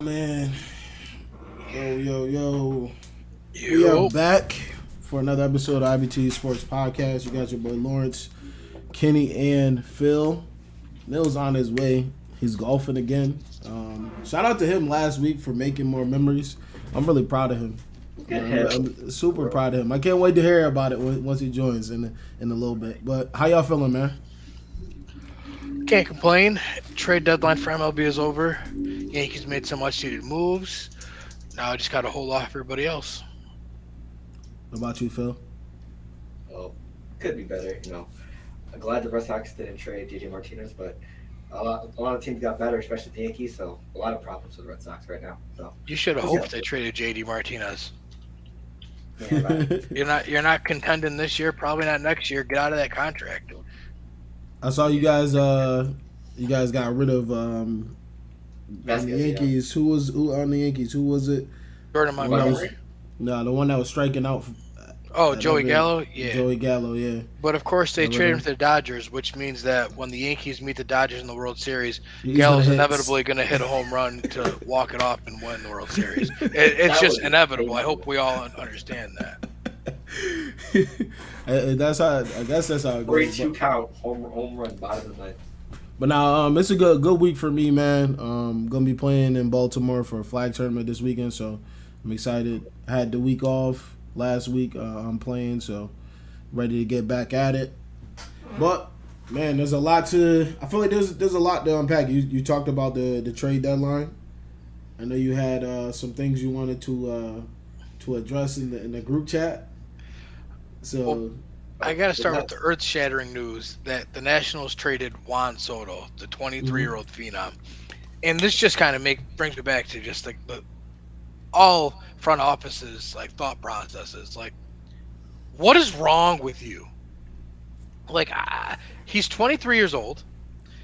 Man, yo. We are back for another episode of IBTE Sports Podcast. You got your boy Lawrence, Kenny, and Phil. Mill's on his way. He's golfing again. Shout out to him last week for making more memories. I'm really proud of him. I'm super proud of him. I can't wait to hear about it once he joins in a little bit. But how y'all feeling, man? Can't complain. Trade deadline for MLB is over. Yankees made some much-needed moves. Now I just got to hold off everybody else. What about you, Phil? Well, could be better, I'm glad the Red Sox didn't trade JJ Martinez, but a lot of teams got better, especially the Yankees. So a lot of problems with the Red Sox right now. So you should have hoped they traded JD Martinez. Yeah, You're not contending this year, probably not next year. Get out of that contract. I saw you guys. You guys got rid of the Yankees. Yeah. Who on the Yankees? Who was it? Jordan Montgomery. No, the one that was striking out. Joey Gallo? Yeah. Joey Gallo, yeah. But, of course, they traded him to the Dodgers, which means that when the Yankees meet the Dodgers in the World Series, Gallo's inevitably going to hit a home run to walk it off and win the World Series. It's just inevitable. I hope we all understand that. I guess that's how it goes. 42 count, home run, bottom of the ninth. But now, it's a good week for me, man. Gonna be playing in Baltimore for a flag tournament this weekend, so I'm excited. I had the week off last week. I'm playing, so ready to get back at it. But man, there's a lot to. I feel like there's a lot to unpack. You talked about the trade deadline. I know you had some things you wanted to address in the group chat. So. Well, I got to start with the earth-shattering news that the Nationals traded Juan Soto, the 23-year-old phenom. And this just kind of brings me back to just like all front offices, like thought processes. Like, what is wrong with you? Like, he's 23 years old.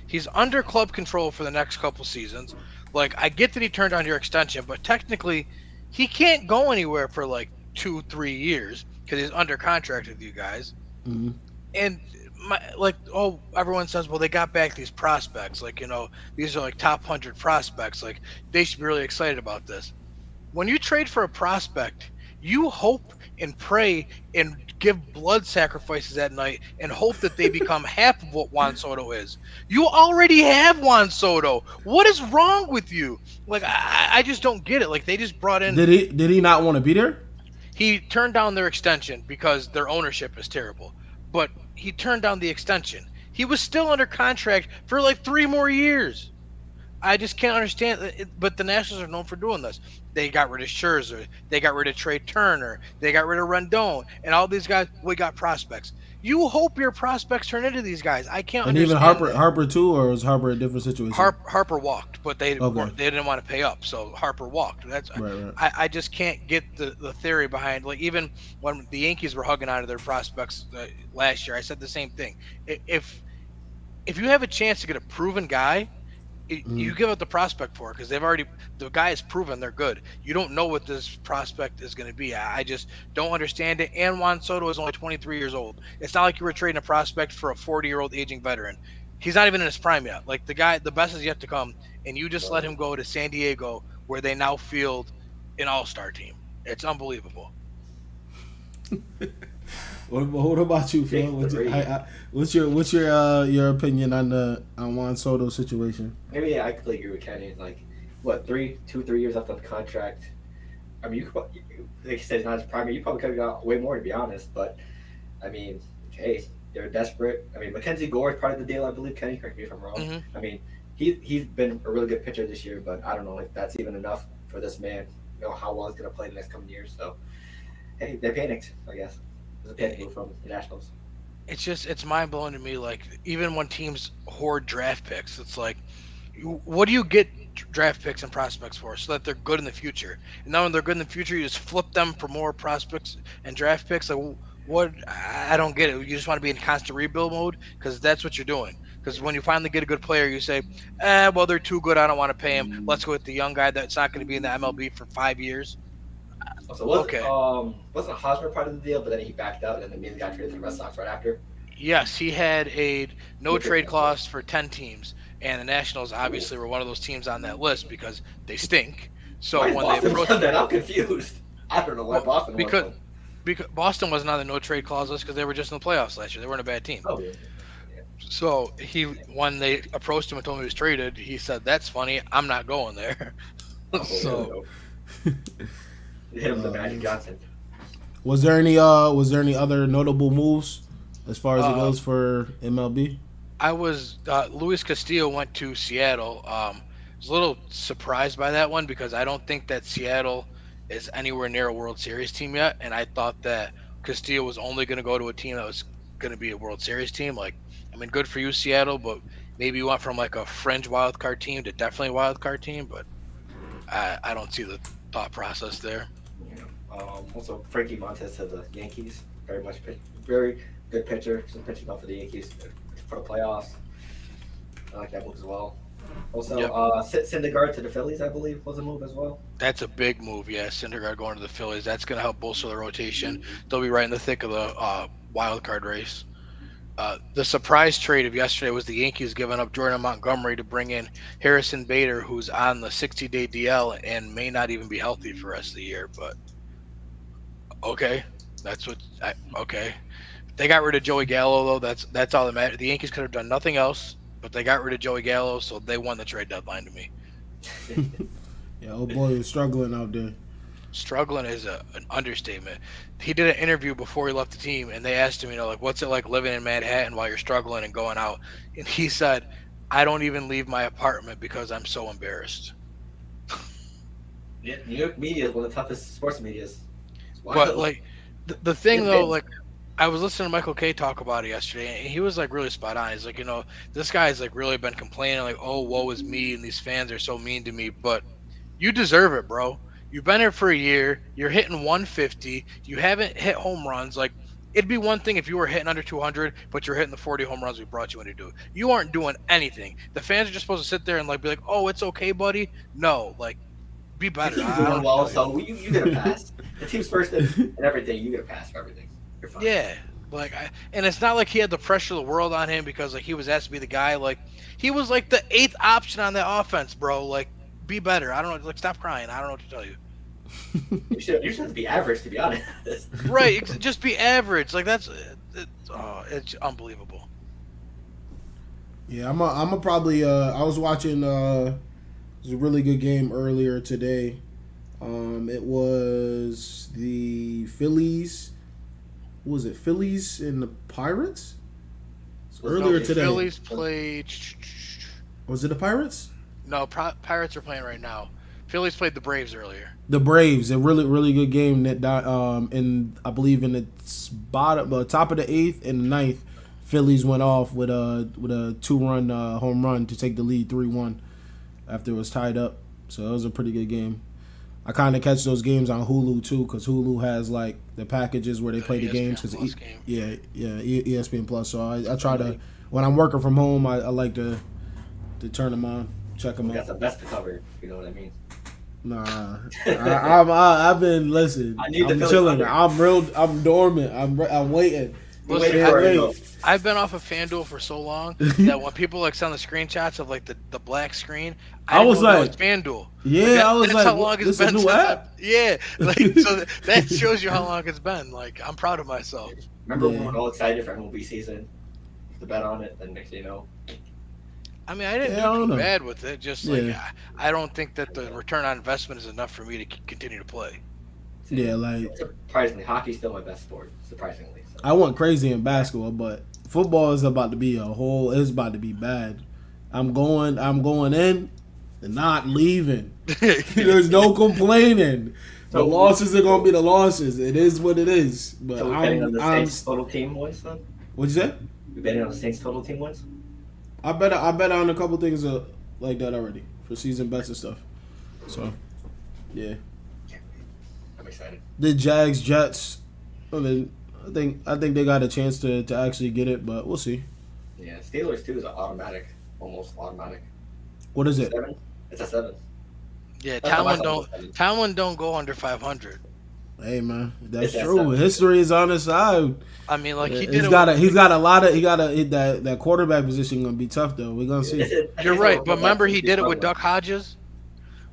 He's under club control for the next couple seasons. Like, I get that he turned down your extension, but technically he can't go anywhere for like 2-3 years because he's under contract with you guys. Mm-hmm. And everyone says, well, they got back these prospects. Like, these are like top 100 prospects. Like, they should be really excited about this. When you trade for a prospect, you hope and pray and give blood sacrifices at night and hope that they become half of what Juan Soto is. You already have Juan Soto. What is wrong with you? Like, I just don't get it. Like, they just brought in. Did he not want to be there? He turned down their extension because their ownership is terrible. But he turned down the extension. He was still under contract for like 3 more years. I just can't understand it. But the Nationals are known for doing this. They got rid of Scherzer. They got rid of Trey Turner. They got rid of Rendon. And all these guys, we got prospects. You hope your prospects turn into these guys. I can't understand. And even Harper too, or was Harper a different situation? Harper walked, but they didn't want to pay up, so Harper walked. That's right. I just can't get the theory behind, like, even when the Yankees were hugging onto their prospects last year, I said the same thing. If if you have a chance to get a proven guy, you give up the prospect for it because the guy is proven they're good. You don't know what this prospect is going to be. I just don't understand it. And Juan Soto is only 23 years old. It's not like you were trading a prospect for a 40-year-old aging veteran. He's not even in his prime yet. Like the best is yet to come, and you just let him go to San Diego where they now field an all-star team. It's unbelievable. What about you, Phil? What's your opinion on Juan Soto's situation? Maybe I completely agree with Kenny. Like, what, 3 years left on the contract. I mean, like you said, it's not his primary. You probably could have got way more, to be honest. But I mean, hey, they're desperate. I mean, Mackenzie Gore is part of the deal, I believe. Kenny, correct me if I'm wrong. Mm-hmm. I mean, he's been a really good pitcher this year, but I don't know if that's even enough for this man. You know how well he's going to play the next coming years. So, hey, they panicked, I guess. It was a panic move from the Nationals. It's mind blowing to me. Like even when teams hoard draft picks, it's like, what do you get draft picks and prospects for? So that they're good in the future. And now when they're good in the future, you just flip them for more prospects and draft picks. Like what? I don't get it. You just want to be in constant rebuild mode because that's what you're doing. Because when you finally get a good player, you say, well, they're too good. I don't want to pay him. Let's go with the young guy that's not going to be in the MLB for 5 years. So wasn't Hosmer part of the deal, but then he backed out and then immediately got traded to the Red Sox right after? Yes, he had a no trade clause for 10 teams, and the Nationals obviously were one of those teams on that list because they stink. So why when Boston they approached that, I'm confused. I don't know why Boston because Boston wasn't on the no trade clause list because they were just in the playoffs last year. They weren't a bad team. Oh, yeah. So when they approached him and told him he was traded, he said, "That's funny. I'm not going there." So. You hit him with the Magic Johnson. Was there any other notable moves as far as it goes for MLB? Luis Castillo went to Seattle. I was a little surprised by that one because I don't think that Seattle is anywhere near a World Series team yet, and I thought that Castillo was only going to go to a team that was going to be a World Series team. Like, I mean, good for you, Seattle, but maybe you went from like a fringe wild card team to definitely a wild card team, but I don't see the thought process there. Also, Frankie Montes to the Yankees. Very good pitcher. Some pitching well for the Yankees for the playoffs. I like that move as well. Also, Syndergaard to the Phillies, I believe, was a move as well. That's a big move, yeah. Syndergaard going to the Phillies. That's going to help bolster the rotation. They'll be right in the thick of the wild card race. The surprise trade of yesterday was the Yankees giving up Jordan Montgomery to bring in Harrison Bader, who's on the 60-day DL and may not even be healthy for the rest of the year. But okay, okay. They got rid of Joey Gallo though. That's all that matters. The Yankees could have done nothing else, but they got rid of Joey Gallo, so they won the trade deadline to me. Yeah, old boy is struggling out there. Struggling is an understatement. He did an interview before he left the team, and they asked him, like, what's it like living in Manhattan while you're struggling and going out? And he said, I don't even leave my apartment because I'm so embarrassed. Yeah, New York media is one of the toughest sports medias. But, like, the thing, though, like, I was listening to Michael Kay talk about it yesterday, and he was, like, really spot on. He's like, this guy's, like, really been complaining, like, oh, woe is me, and these fans are so mean to me. But you deserve it, bro. You've been here for a year. You're hitting 150. You haven't hit home runs. Like, it'd be one thing if you were hitting under 200, but you're hitting the 40 home runs we brought you in to do. You aren't doing anything. The fans are just supposed to sit there and, like, be like, oh, it's okay, buddy. No, like, be better. The team's doing well, so you get a pass. The team's first and everything. You get a pass for everything. You're fine. Yeah. Like, and it's not like he had the pressure of the world on him because, like, he was asked to be the guy. Like, he was, like, the 8th option on that offense, bro. Like, be better. I don't know. Like, stop crying. I don't know what to tell you. You should have to be average, to be honest. Right, just be average. Like it's unbelievable. Yeah, I'm a probably. I was watching. It was a really good game earlier today. It was the Phillies. What was it? Phillies and the Pirates. Earlier today. Phillies played. Was it the Pirates? No, Pirates are playing right now. Phillies played the Braves earlier. The Braves, a really good game that in I believe in the top of the 8th and the 9th, Phillies went off with a 2-run home run to take the lead 3-1 after it was tied up. So it was a pretty good game. I kind of catch those games on Hulu too because Hulu has like the packages where they play the games. ESPN ESPN Plus. So I try to when I'm working from home, I like to turn them on, check them We got out. some best to cover. You know what I mean? Nah, I've been listen. I need the I'm Philly chilling. Thunder. I'm dormant. I'm waiting. We're Listen, waiting for it. Though. I've been off of FanDuel for so long that when people like send the screenshots of like the black screen, I didn't was know that like- was FanDuel. Yeah, I was that's like, how long this it's a been new since app? yeah, like so that shows you how long it's been. Like I'm proud of myself. Remember Yeah. we were all excited for MLB season to bet on it, then next thing you know, I mean, I didn't Yeah, I do don't too know. bad with it. Just like Yeah. I don't think that the return on investment is enough for me to continue to play. Yeah, like surprisingly, hockey's still my best sport. Surprisingly, so. I went crazy in basketball, but football is about to be it's about to be bad. I'm going in and not leaving. There's no complaining. The So- losses are gonna be the losses. It is what it is. But So we're betting on the I'm Saints total team wins then? what'd you say? We're betting on the Saints total team wins? I bet on a couple things like that already for season bets and stuff. So yeah. I'm excited. The Jags, Jets. I mean, I think they got a chance to actually get it, but we'll see. Yeah, Steelers too is an automatic, almost automatic. What is it? 7? It's a 7. Yeah, That's how I Tomlin thought it was. Tomlin don't go under 500. Hey man, that's It's that true. stuff. History is on his side. I mean, like he did He's it. got with- that quarterback position gonna be tough though. We're gonna see. You're right, but remember he did it with Duck Hodges.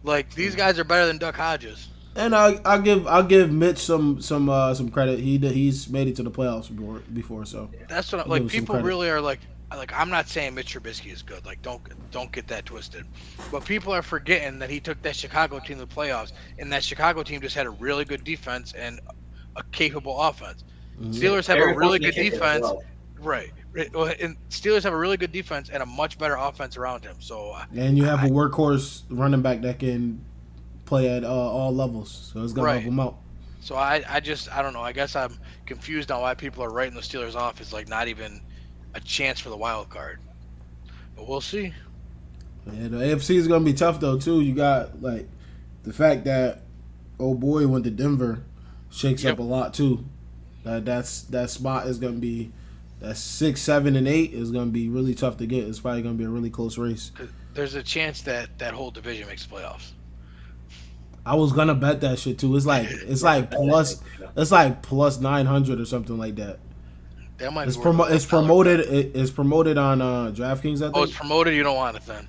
Like these guys are better than Duck Hodges. And I'll give Mitch some credit. He's made it to the playoffs before so That's what I'll like give him some people credit. really are like I'm not saying Mitch Trubisky is good. Like don't get that twisted. But people are forgetting that he took that Chicago team to the playoffs, and that Chicago team just had a really good defense and a capable offense. Steelers have a really good defense, right? And Steelers have a really good defense and a much better offense around him. So And you have a workhorse running back that can play at all levels, so it's gonna Right. help him out. So I don't know. I guess I'm confused on why people are writing the Steelers off as like not even a chance for the wild card. But we'll see. Yeah, the AFC is gonna be tough though too. You got like the fact that oh boy went to Denver shakes up Yep. a lot too. That spot is gonna be that 6, 7, and 8 is gonna be really tough to get. It's probably gonna be a really close race. 'Cause there's a chance that whole division makes the playoffs. I was gonna bet that shit too. It's like plus 900 or something like that. That might It's be worth it's $1. promoted. It's promoted on DraftKings. I think. Oh, it's promoted. You don't want it then.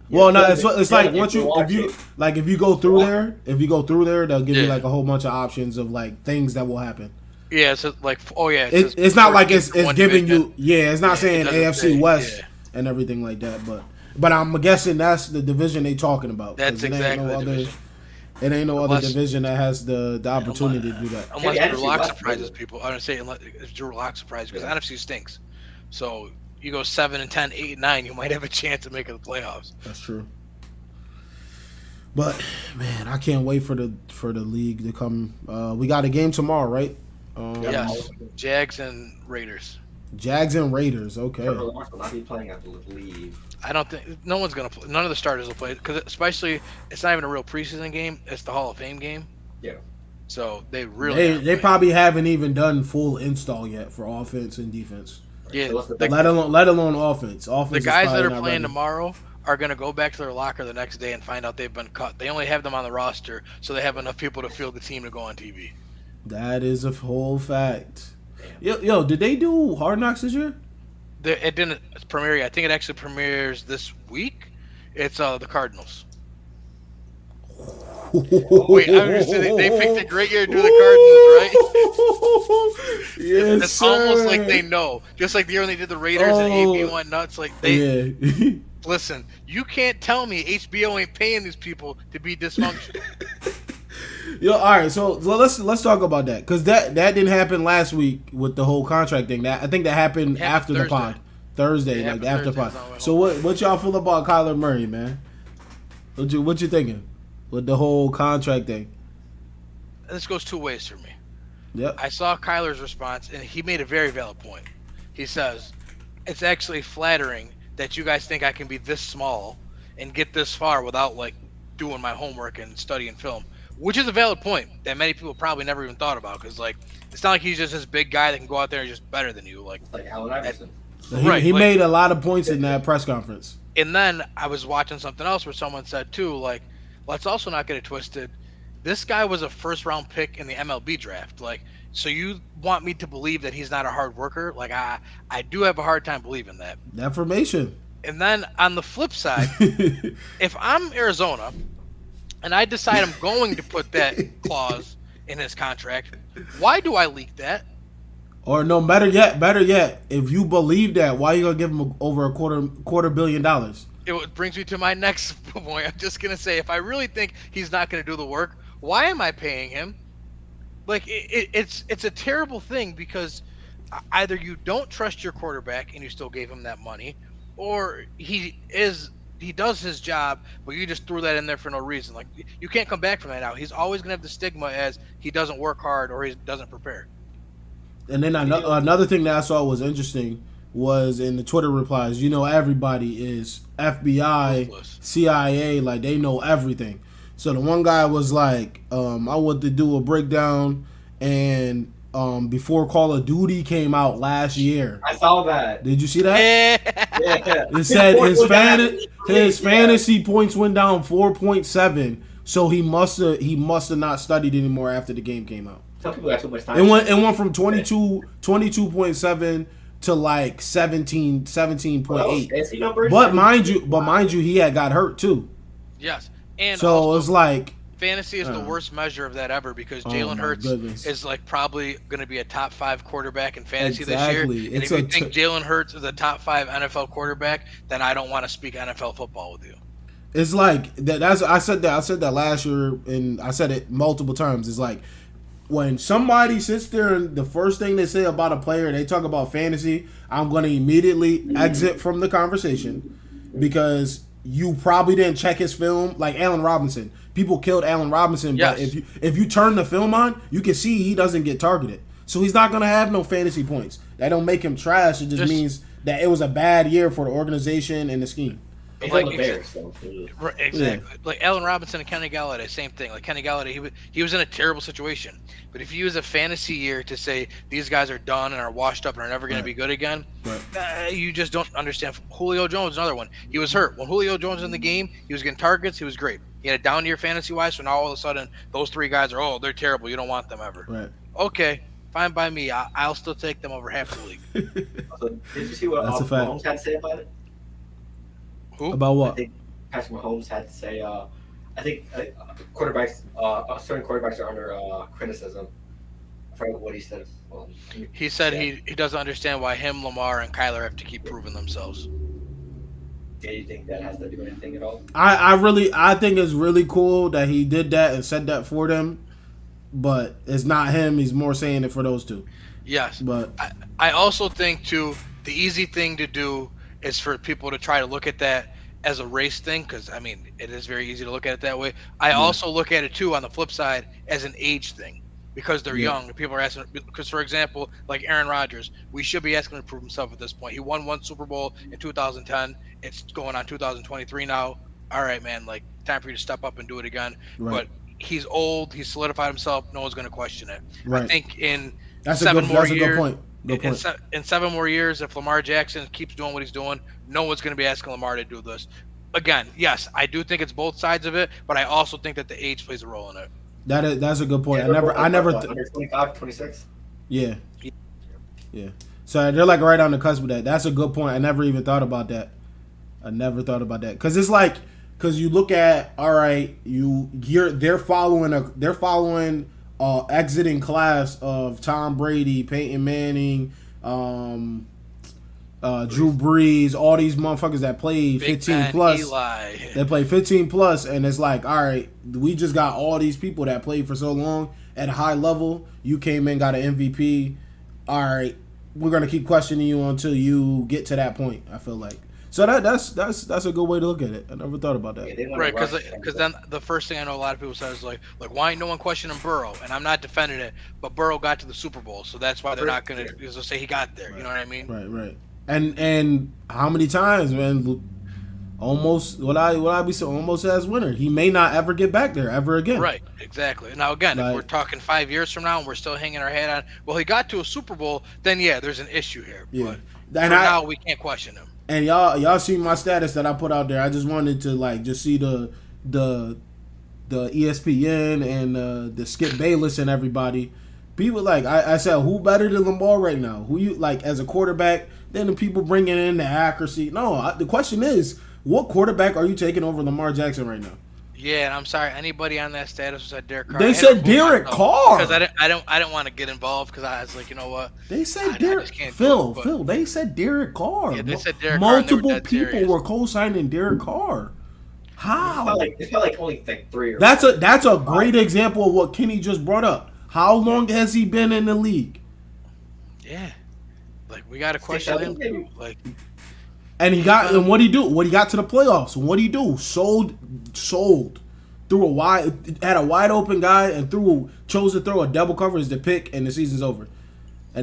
Well, no, Yeah, it's yeah, like if once you if watch you it. like if you go through there, they'll give you Yeah. like a whole bunch of options of like things that will happen. Yeah, it's like It's not like it's one giving division. you it's not Yeah, saying it doesn't AFC say, West yeah. and everything like that, but I'm guessing that's the division they talking about. 'cause That's exactly the division. It ain't no other Unless- division that has the opportunity to do that. Unless Yeah, Drew NFC Lock West, surprises maybe. people. I'm gonna say unless Drew Lock surprises because Yeah. NFC stinks. So you go 7-10, 8-9, you might have a chance of making the playoffs. That's true. But man, I can't wait for the league to come. We got a game tomorrow, right? Yes, Jags and Raiders. Jags and Raiders. Okay. Trevor Lawrence will not be playing, I believe. I don't think no one's gonna play. None of the starters will play because especially it's not even a real preseason game. It's the Hall of Fame game. Yeah. So they really aren't They playing. probably haven't even done full install yet for offense and defense. Yeah, So what's the the- Let alone offense. Offense. The is guys probably that are not playing ready. tomorrow are going to go back to their locker the next day and find out they've been cut. They only have them on the roster, so they have enough people to field the team to go on TV. That is a whole fact. Yo, did they do Hard Knocks this year? It didn't premiere yet. I think it actually premieres this week. It's the Cardinals. Wait, I understand they picked a great year to do the Cardinals, right? Yes, It's sir. almost like they know. Just like the year when they did the Raiders and AB went nuts. Like they Yeah. listen. You can't tell me HBO ain't paying these people to be dysfunctional. Yo, all right. So let's talk about that because that didn't happen last week with the whole contract thing. I think that happened It after happened the pod. Thursday, It like happened after Thursday, pod. so I went So what y'all feel about Kyler Murray, man? What you thinking with the whole contract thing? This goes two ways for me. Yep. I saw Kyler's response, and he made a very valid point. He says, it's actually flattering that you guys think I can be this small and get this far without, like, doing my homework and studying film, which is a valid point that many people probably never even thought about because, like, it's not like he's just this big guy that can go out there and just better than you. Like Like Allen Iverson. He made a lot of points in that press conference. And then I was watching something else where someone said too, like, let's also not get it twisted. This guy was a first-round pick in the MLB draft. Like, so you want me to believe that he's not a hard worker? Like, I do have a hard time believing that. That formation. And then on the flip side, if I'm Arizona and I decide I'm going to put that clause in his contract, why do I leak that? Or no, better yet, if you believe that, why are you gonna give him over a quarter $2 billion? It brings me to my next point. I'm just gonna say, if I really think he's not gonna do the work, why am I paying him? Like, it's a terrible thing, because either you don't trust your quarterback and you still gave him that money, or he does his job, but you just threw that in there for no reason. Like, you can't come back from that now. He's always gonna have the stigma as he doesn't work hard or he doesn't prepare. And then another thing that I saw was interesting was in the Twitter replies. You know, everybody is FBI, CIA, like they know everything. So the one guy was like, I want to do a breakdown, and before Call of Duty came out last year. I saw that. Did you see that? Yeah. It said his fantasy points went down 4.7, so he must have not studied anymore after the game came out. Some people got too much time. It went from 22.7 to like 17.8. But mind you, he had got hurt too. Yes, and so also, it's like fantasy is the worst measure of that ever, because Jalen Hurts is like probably going to be a top 5 quarterback in fantasy this year. And if you think Jalen Hurts is a top 5 NFL quarterback, then I don't want to speak NFL football with you. It's like that. I said that last year, and I said it multiple times. It's like, when somebody sits there and the first thing they say about a player, they talk about fantasy, I'm going to immediately exit from the conversation, because you probably didn't check his film. Like Allen Robinson. People killed Allen Robinson, yes. But if you turn the film on, you can see he doesn't get targeted. So he's not going to have no fantasy points. That don't make him trash. It just means that it was a bad year for the organization and the scheme. Like, exactly. Yeah. Like Allen Robinson and Kenny Galladay, same thing. Like Kenny Galladay, he was in a terrible situation. But if you use a fantasy year to say these guys are done and are washed up and are never going to be good again, you just don't understand. Julio Jones, another one. He was hurt. When Julio Jones was in the game, he was getting targets. He was great. He had a down year fantasy-wise, so now all of a sudden those 3 guys are, they're terrible. You don't want them ever. Right. Okay, fine by me. I'll still take them over half the league. So, did you see what Mahomes had to say about it? Who? About what? I think Patrick Mahomes had to say, I think quarterbacks, certain quarterbacks are under criticism. I forgot what he said. He said he doesn't understand why him, Lamar, and Kyler have to keep proving themselves. Do you think that has to do anything at all? I think it's really cool that he did that and said that for them, but it's not him. He's more saying it for those two. Yes, but I also think too, the easy thing to do is for people to try to look at that as a race thing, because I mean it is very easy to look at it that way. I also look at it too on the flip side as an age thing, because they're young. People are asking, because for example, like Aaron Rodgers, we should be asking him to prove himself at this point. He won 1 Super Bowl in 2010. It's going on 2023 now. All right, man, like time for you to step up and do it again. But he's old. He's solidified himself. No one's going to question it. I think in that's 7 more years. Good point. In 7 more years, if Lamar Jackson keeps doing what he's doing, no one's going to be asking Lamar to do this. Again, yes, I do think it's both sides of it, but I also think that the age plays a role in it. That's a good point. Yeah, I never under 25, 26. Yeah. So they're like right on the cusp of that. That's a good point. I never even thought about that. Because it's like, because you look at, all right, they're following exiting class of Tom Brady, Peyton Manning, Drew Brees, all these motherfuckers that played 15 plus. Eli. They played 15 plus, and it's like, all right, we just got all these people that played for so long at a high level. You came in, got an MVP. All right, we're gonna keep questioning you until you get to that point. I feel like. So that's a good way to look at it. I never thought about that. Yeah, right, because then the first thing I know a lot of people say is like why ain't no one questioning Burrow? And I'm not defending it, but Burrow got to the Super Bowl, so that's why they're not going to say he got there. Right. You know what I mean? Right. And how many times, man? Almost what I be saying, almost as winner. He may not ever get back there ever again. Right, exactly. Now again, if we're talking 5 years from now and we're still hanging our head on, well, he got to a Super Bowl, then yeah, there's an issue here. Yeah. now we can't question him. And y'all see my status that I put out there. I just wanted to like just see the ESPN and the Skip Bayless and everybody. People like I said, who better than Lamar right now? Who you like as a quarterback? Then the people bringing in the accuracy. No, the question is, what quarterback are you taking over Lamar Jackson right now? Yeah, and I'm sorry. Anybody on that status said Derek Carr? They said Derek Carr because I don't want to get involved because I was like, you know what? They said Derek. Phil. They said Derek Carr. Yeah, they said Derek Multiple Carr. people were co-signing Derek Carr. How? It felt like only like 3 or. That's a great example of what Kenny just brought up. How long has he been in the league? Yeah, like we got to question him too. Like, and what he do? What he got to the playoffs? What he do? Sold threw had a wide open guy and chose to throw a double coverage to pick, and the season's over. He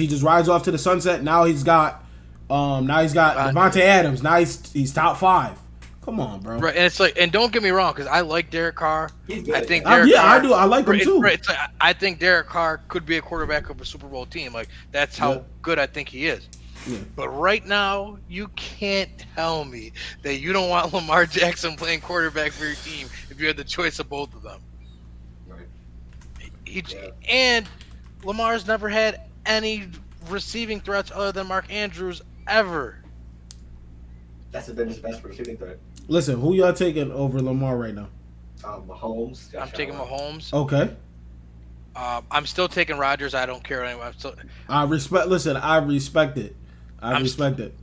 just rides off to the sunset. Now he's got Devontae Adams. Now he's top 5. Come on, bro. Right, and it's like, and don't get me wrong, because I like Derek Carr. I think Carr, I do. I like him too. It's like, I think Derek Carr could be a quarterback of a Super Bowl team. Like that's how good I think he is. Yeah. But right now, you can't tell me that you don't want Lamar Jackson playing quarterback for your team if you had the choice of both of them. Right. And Lamar's never had any receiving threats other than Mark Andrews ever. That's been his best receiving threat. Listen, who y'all taking over Lamar right now? Mahomes. I'm taking Mahomes. Okay. I'm still taking Rodgers. I don't care anymore. I respect it. I respect it.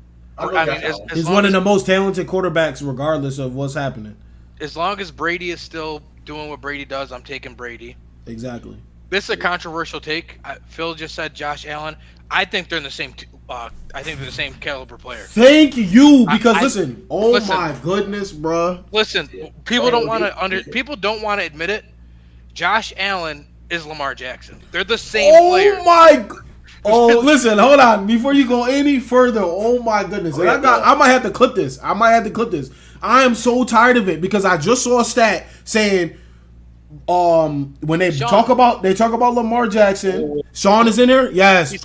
He's one of the most talented quarterbacks, regardless of what's happening. As long as Brady is still doing what Brady does, I'm taking Brady. Exactly. This is a controversial take. Phil just said Josh Allen. I think they're in the same. I think they're the same caliber player. Thank you, because listen. My goodness, bro. Listen, people don't want to admit it. Josh Allen is Lamar Jackson. They're the same player. Listen, hold on. Before you go any further, oh my goodness. And I might have to clip this. I am so tired of it because I just saw a stat saying when they talk about Lamar Jackson, Sean is in there? Yes.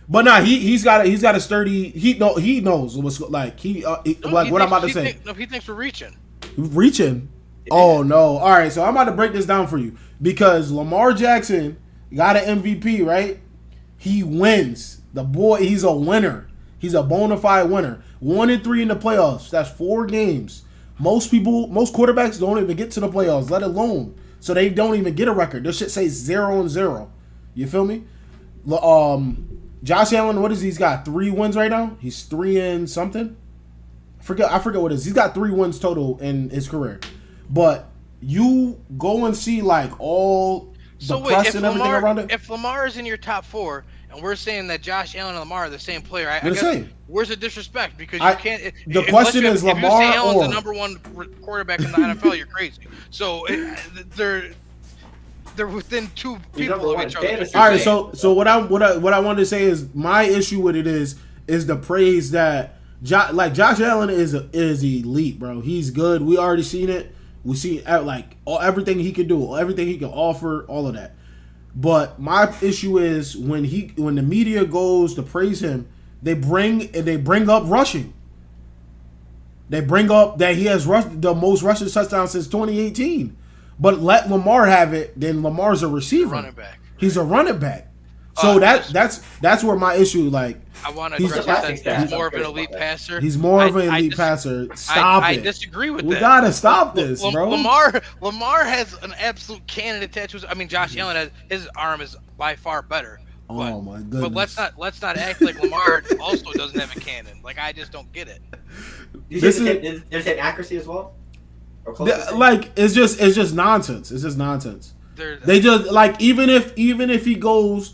But nah, he's got a sturdy. He knows what's like. What I'm about to say. He thinks we're reaching. Reaching? Oh no! All right, so I'm about to break this down for you because Lamar Jackson got an MVP, right? He wins. The boy, he's a winner. He's a bona fide winner. 1-3 in the playoffs. That's 4 games. Most quarterbacks don't even get to the playoffs, let alone. So they don't even get a record. Their shit says 0-0. You feel me? Josh Allen, what is he? He's got 3 wins right now. He's 3 and something. I forget what it is. He's got 3 wins total in his career. But you go and see like all the press and everything around it. If Lamar is in your top 4, and we're saying that Josh Allen and Lamar are the same player, I guess same. Where's the disrespect? Because you can't. The question is Lamar if you say Allen's the number 1 quarterback in the NFL, you're crazy. So they're within 2 people of each other. All right, so what I wanted to say is my issue with it is the praise that Josh Allen is elite, bro. He's good. We already seen it. We see everything he can do, everything he can offer, all of that. But my issue is when the media goes to praise him, they bring up rushing. They bring up that he has rushed the most rushing touchdowns since 2018. But let Lamar have it, then Lamar's a receiver. Running back. He's a running back. So that's where my issue I want to address that he's more of an elite passer. He's more of an elite passer. Stop it. I disagree with that. We gotta stop this, bro. Lamar has an absolute cannon attached to his. I mean, Josh Allen his arm is by far better. Oh my goodness. But let's not act like Lamar also doesn't have a cannon. Like I just don't get it. There's an accuracy as well. It's just nonsense. It's just nonsense. They just even if he goes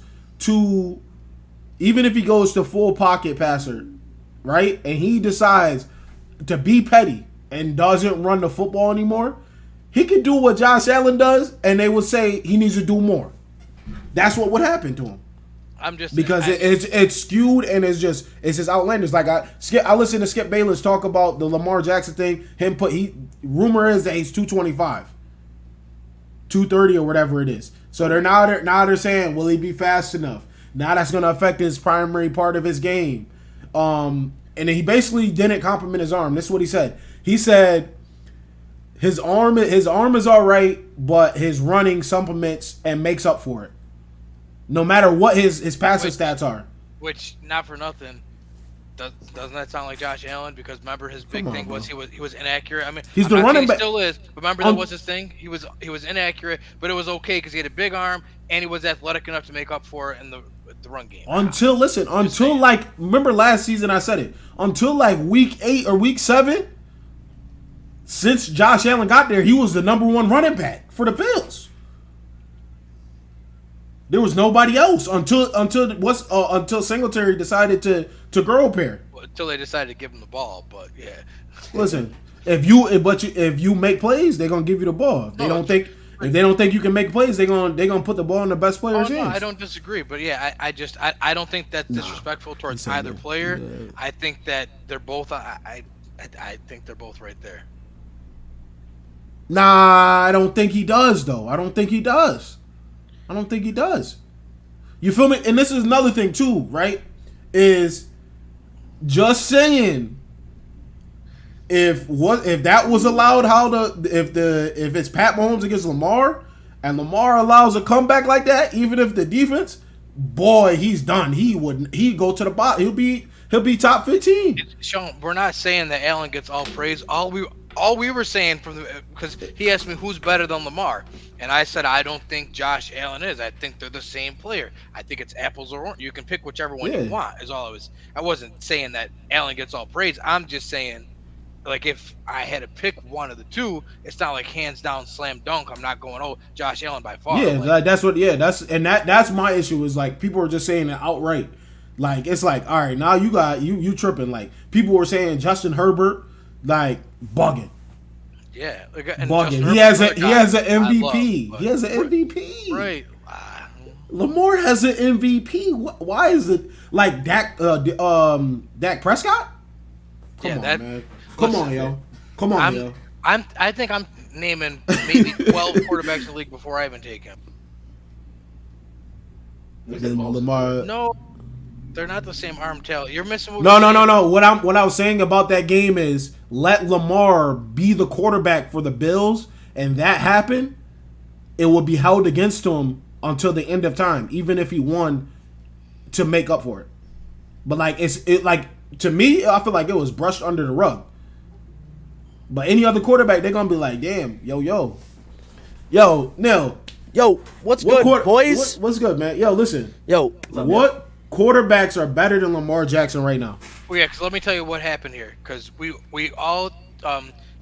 to full pocket passer, right? And he decides to be petty and doesn't run the football anymore, he could do what Josh Allen does, and they would say he needs to do more. That's what would happen to him. It's skewed and it's just outlandish. Like I listened to Skip Bayless talk about the Lamar Jackson thing. Rumor is that he's 225, 230 or whatever it is. So they're saying, will he be fast enough? Now that's going to affect his primary part of his game. And then he basically didn't compliment his arm. This is what he said. He said his arm is all right, but his running supplements and makes up for it. No matter what his passing stats are. Which, not for nothing, doesn't that sound like Josh Allen? Because remember his big thing was he was inaccurate. I mean, he's the running back. He still is. But remember that was his thing. He was inaccurate, but it was okay because he had a big arm and he was athletic enough to make up for it in the run game. Until remember last season I said it. Until like week 8 or week 7, since Josh Allen got there, he was the number 1 running back for the Bills. There was nobody else until Singletary decided to grow a pair. Well, until they decided to give him the ball, but yeah. Listen, if you make plays, they're gonna give you the ball. If they don't think you can make plays, they're gonna put the ball in the best player's hands. I don't disagree, but yeah, I don't think that's disrespectful towards either player. Yeah. I think that they're both. I think they're both right there. Nah, I don't think he does though. I don't think he does. You feel me? And this is another thing too, right? Is just saying if that was allowed, if it's Pat Mahomes against Lamar and Lamar allows a comeback like that, even if the defense, boy, he's done. He'd go to the bottom. He'll be top 15. Sean, we're not saying that Allen gets all praise. All we were saying because he asked me who's better than Lamar, and I said I don't think Josh Allen is. I think they're the same player. I think it's apples or oranges. You can pick whichever one you want. Is all I wasn't saying that Allen gets all praise. I'm just saying, like, if I had to pick one of the two, it's not like hands down slam dunk. I'm not going Josh Allen by far. Yeah, that's my issue. Is like people are just saying it outright. Like it's like, all right, now you tripping. Like people were saying Justin Herbert. Like bugging. Yeah, bugging. He has an MVP. He has an MVP. Right. Lamar has an MVP. Why is it like Dak Prescott? Come on, man. Come on, yo. I think I'm naming maybe 12 quarterbacks in the league before I even take him. Lamar. No. They're not the same arm talent. You're missing. No. What I was saying about that game is let Lamar be the quarterback for the Bills, and that happened, it would be held against him until the end of time, even if he won, to make up for it. But like to me, I feel like it was brushed under the rug. But any other quarterback, they're gonna be like, damn, yo, Nil. Yo, what's good, boys? What's good, man? Yo, listen. Yo, what quarterbacks are better than Lamar Jackson right now? Well, yeah, because let me tell you what happened here. Because we all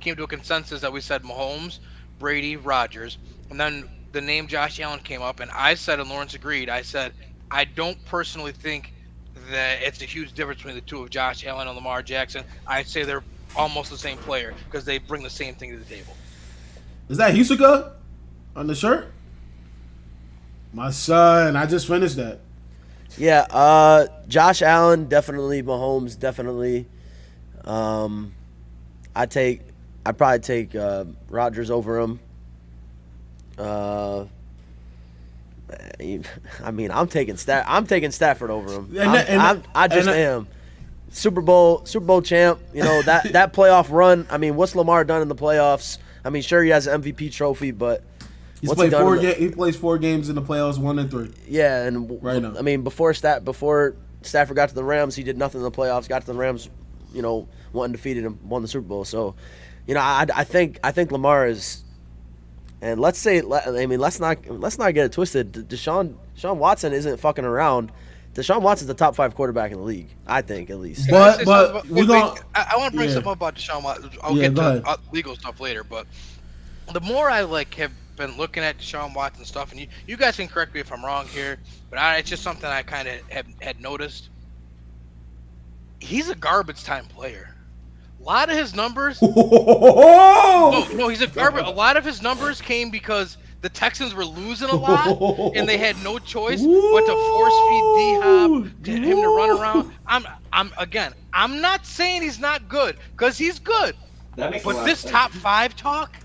came to a consensus that we said Mahomes, Brady, Rodgers, and then the name Josh Allen came up, and I said, and Lawrence agreed, I said, I don't personally think that it's a huge difference between the two of Josh Allen and Lamar Jackson. I'd say they're almost the same player because they bring the same thing to the table. Is that Hisoka on the shirt? My son, I just finished that. Yeah, Josh Allen, definitely. Mahomes, definitely. I'd probably take Rodgers over him. I mean, I'm taking Stafford over him. I just am. Super Bowl champ. You know that playoff run. I mean, what's Lamar done in the playoffs? I mean, sure he has an MVP trophy, but he plays 4 games in the playoffs, 1 and 3. Yeah, and right now, I mean, before Stafford got to the Rams, he did nothing in the playoffs. Got to the Rams, won undefeated and won the Super Bowl. So, I think Lamar is. And let's not get it twisted. Deshaun Watson isn't fucking around. Deshaun Watson's the top 5 quarterback in the league, I think, at least. I want to bring something up about Deshaun Watson. I'll get to legal stuff later, but the more I have been looking at Deshaun Watson stuff, and you guys can correct me if I'm wrong here, but it's just something I kind of had noticed. He's a garbage time player. A lot of his numbers. No, he's a garbage. A lot of his numbers came because the Texans were losing a lot, and they had no choice but to force feed D-Hop to him to run around. I'm not saying he's not good, because he's good. But this top 5 talk.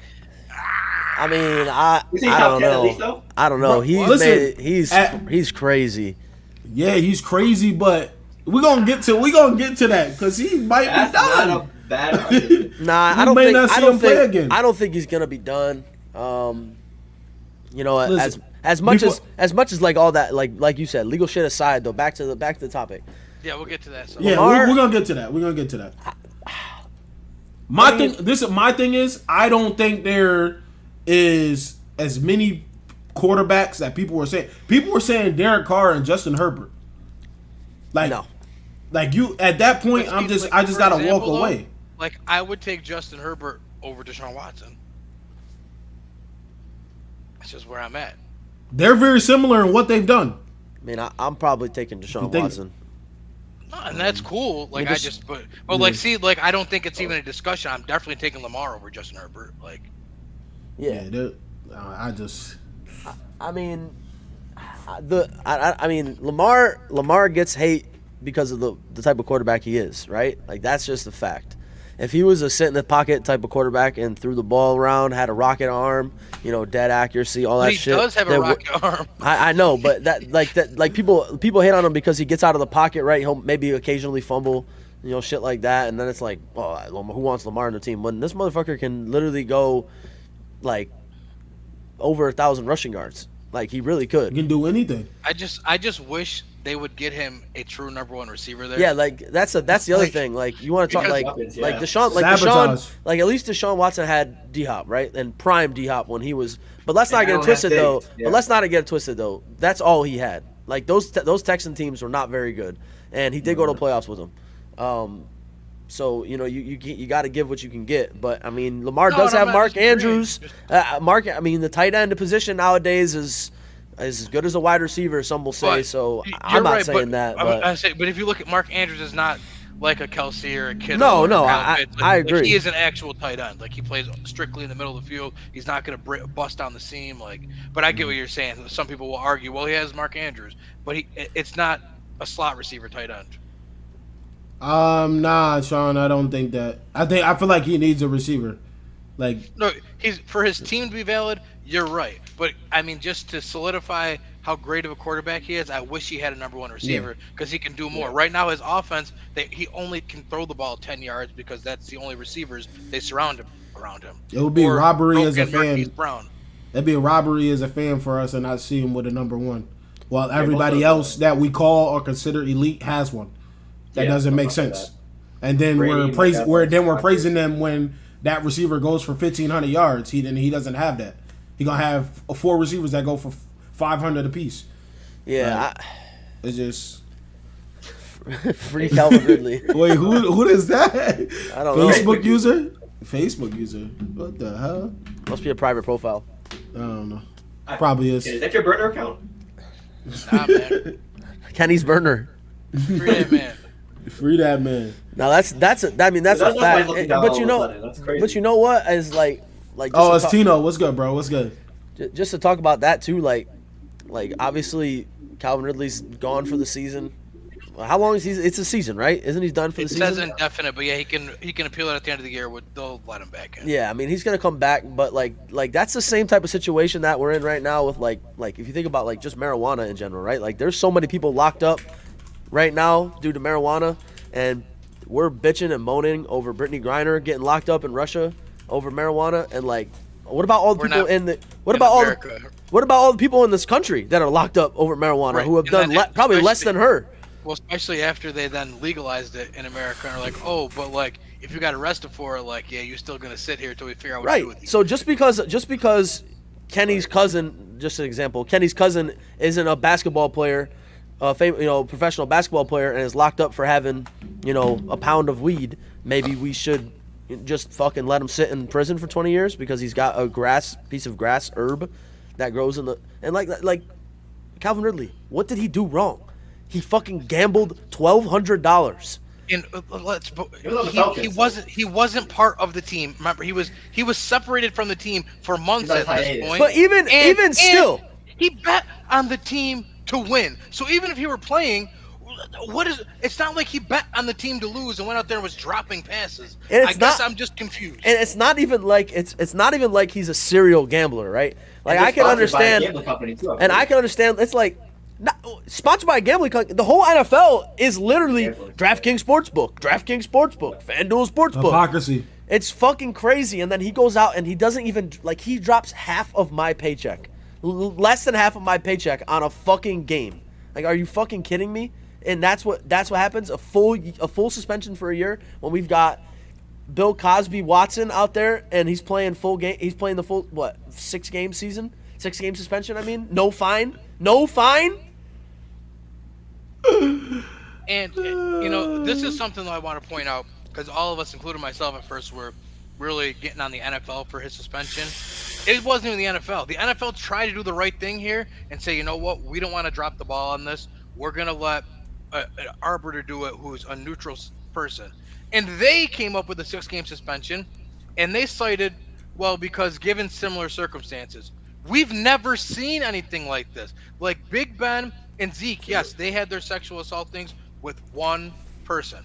I mean, I don't know. I don't know. He's crazy. Yeah, he's crazy, but we're gonna get to that because he might That's be done. not a bad argument. Nah, We I don't may think. not see I don't him play think. again. I don't think he's gonna be done. You know, Listen, as much before- as much as like all that, like you said, legal shit aside, though. Back to the topic. Yeah, we'll get to that. So. Yeah, Lamar- we're gonna get to that. We're gonna get to that. My thing is, I don't think there is as many quarterbacks that people were saying. People were saying Derek Carr and Justin Herbert. Like, No. like you at that point, But I just for gotta walk example, though, away. Like, I would take Justin Herbert over Deshaun Watson. That's just where I'm at. They're very similar in what they've done. I mean, I'm probably taking Deshaun think- Watson. No, and that's cool. Like, Yeah, I just, but like, see, like, I don't think it's even a discussion. I'm definitely taking Lamar over Justin Herbert. Like, Yeah. I just I mean, I mean, Lamar gets hate because of the type of quarterback he is, right? Like, that's just a fact. If he was a sit in the pocket type of quarterback and threw the ball around, had a rocket arm, you know, dead accuracy, all that he shit. does have a then rocket arm. I know, but that people hate on him because he gets out of the pocket, right? He'll maybe occasionally fumble, you know, shit like that, and then it's like, oh, who wants Lamar on the team? When this motherfucker can literally go, like, over 1,000 rushing yards, like he really you could. can do anything. I just wish they would get him a true number one receiver there. Yeah, like that's the other Like, thing. Like you want to talk because- like Yeah. Deshaun, Sabotage. like at least Deshaun Watson had D-Hop, right? And prime D-Hop when he was. But let's not And get it Allen twisted had though. Diggs, yeah. But let's not get it twisted though. That's all he had. Like those Texan teams were not very good, and he did go to playoffs with them. So you know you got to give what you can get. But I mean Lamar No, does and I'm have not Mark disagreeing. Andrews. I mean the tight end position nowadays is as good as a wide receiver. Some will say. But So you're I'm not right, saying that. But but if you look at Mark Andrews, is not like a Kelsey or a Kittle. No, or no, Kyle I Pitts. I Like, agree. he is an actual tight end. Like he plays strictly in the middle of the field. He's not going to bust down the seam. Like, but I get what you're saying. Some people will argue, well, he has Mark Andrews, but it's not a slot receiver tight end. Nah, Sean, I don't think that. I feel like he needs a receiver. Like, No, he's for his team to be valid. You're right, but I mean, just to solidify how great of a quarterback he is, I wish he had a number one receiver because he can do more. Right now, his offense, he only can throw the ball 10 yards because that's the only receivers they surround him around him. it would be Or robbery as a Rogan, Marquise fan. Brown. That'd be a robbery as a fan for us to not see him with a number one, while everybody most of else that we call or consider elite has one. That Yeah, doesn't make I'll say sense. that. And then Brady we're might praising have we're one. praising them when that receiver goes for 1,500 yards. He doesn't have that. He gonna have four receivers that go for 500 apiece. yeah, It's just free Calvin Ridley. wait, who is that? I don't know. Facebook user. Facebook user. What the hell? Must be a private profile. I don't know. Probably is. Is that your burner account? Nah, man. Kenny's burner. Free that man. Free that man. Now that's a That's fact. why looking down But all you of a know, sudden. That's crazy. but you know what is like just Oh, to it's talk- Tino. What's good, bro? What's good? just to talk about that too. Like obviously Calvin Ridley's gone for the season. How long is he? It's a season, right? Isn't he done for the It season? says indefinite, but yeah, he can appeal it at the end of the year. They'll let him back in. Yeah, I mean he's gonna come back, but like that's the same type of situation that we're in right now with like if you think about like just marijuana in general, right? Like there's so many people locked up right now due to marijuana, and we're bitching and moaning over Brittany Griner getting locked up in Russia over marijuana, and like what about all the We're people not in the what in about all America. what about all the people in this country that are locked up over marijuana Right, who have and done then probably less than her? Well, especially after they then legalized it in America and are like, oh, but like if you got arrested for it, like yeah, you're still gonna sit here until we figure out what to Right. do with you. So just because Kenny's cousin, just an example, Kenny's cousin isn't a basketball player, professional basketball player, and is locked up for having, a pound of weed, maybe we should just fucking let him sit in prison for 20 years because he's got a piece of grass herb that grows in the and like Calvin Ridley, what did he do wrong? He fucking gambled $1,200. And Falcons. he wasn't part of the team. Remember, he was separated from the team for months He's at on this hiatus. point. But even still, he bet on the team to win. So even if he were playing, it's not like he bet on the team to lose and went out there and was dropping passes. And I it's guess not- I'm just confused. and it's not even like he's a serial gambler, right? Like And I they're can sponsored by a understand, gambling company, too, I and I believe. can understand. It's like Sponsored by a gambling company. The whole NFL is literally Gambling. DraftKings Sportsbook, FanDuel Sportsbook. Hypocrisy. It's fucking crazy. And then he goes out and he doesn't even he drops half of my paycheck, less than half of my paycheck on a fucking game. Like, are you fucking kidding me? And that's what happens. A full suspension for a year when we've got Bill Cosby Watson out there and he's playing full game. He's playing the full 6-game season, 6-game suspension. I mean, no fine. And this is something that I want to point out because all of us, including myself at first, were really getting on the NFL for his suspension. It wasn't even the NFL. The NFL tried to do the right thing here and say, you know what, we don't want to drop the ball on this. We're gonna let an arbiter do it, who's a neutral person, and they came up with a 6-game suspension, and they cited, well, because given similar circumstances. We've never seen anything like this. Like Big Ben and Zeke, yes, they had their sexual assault things with one person.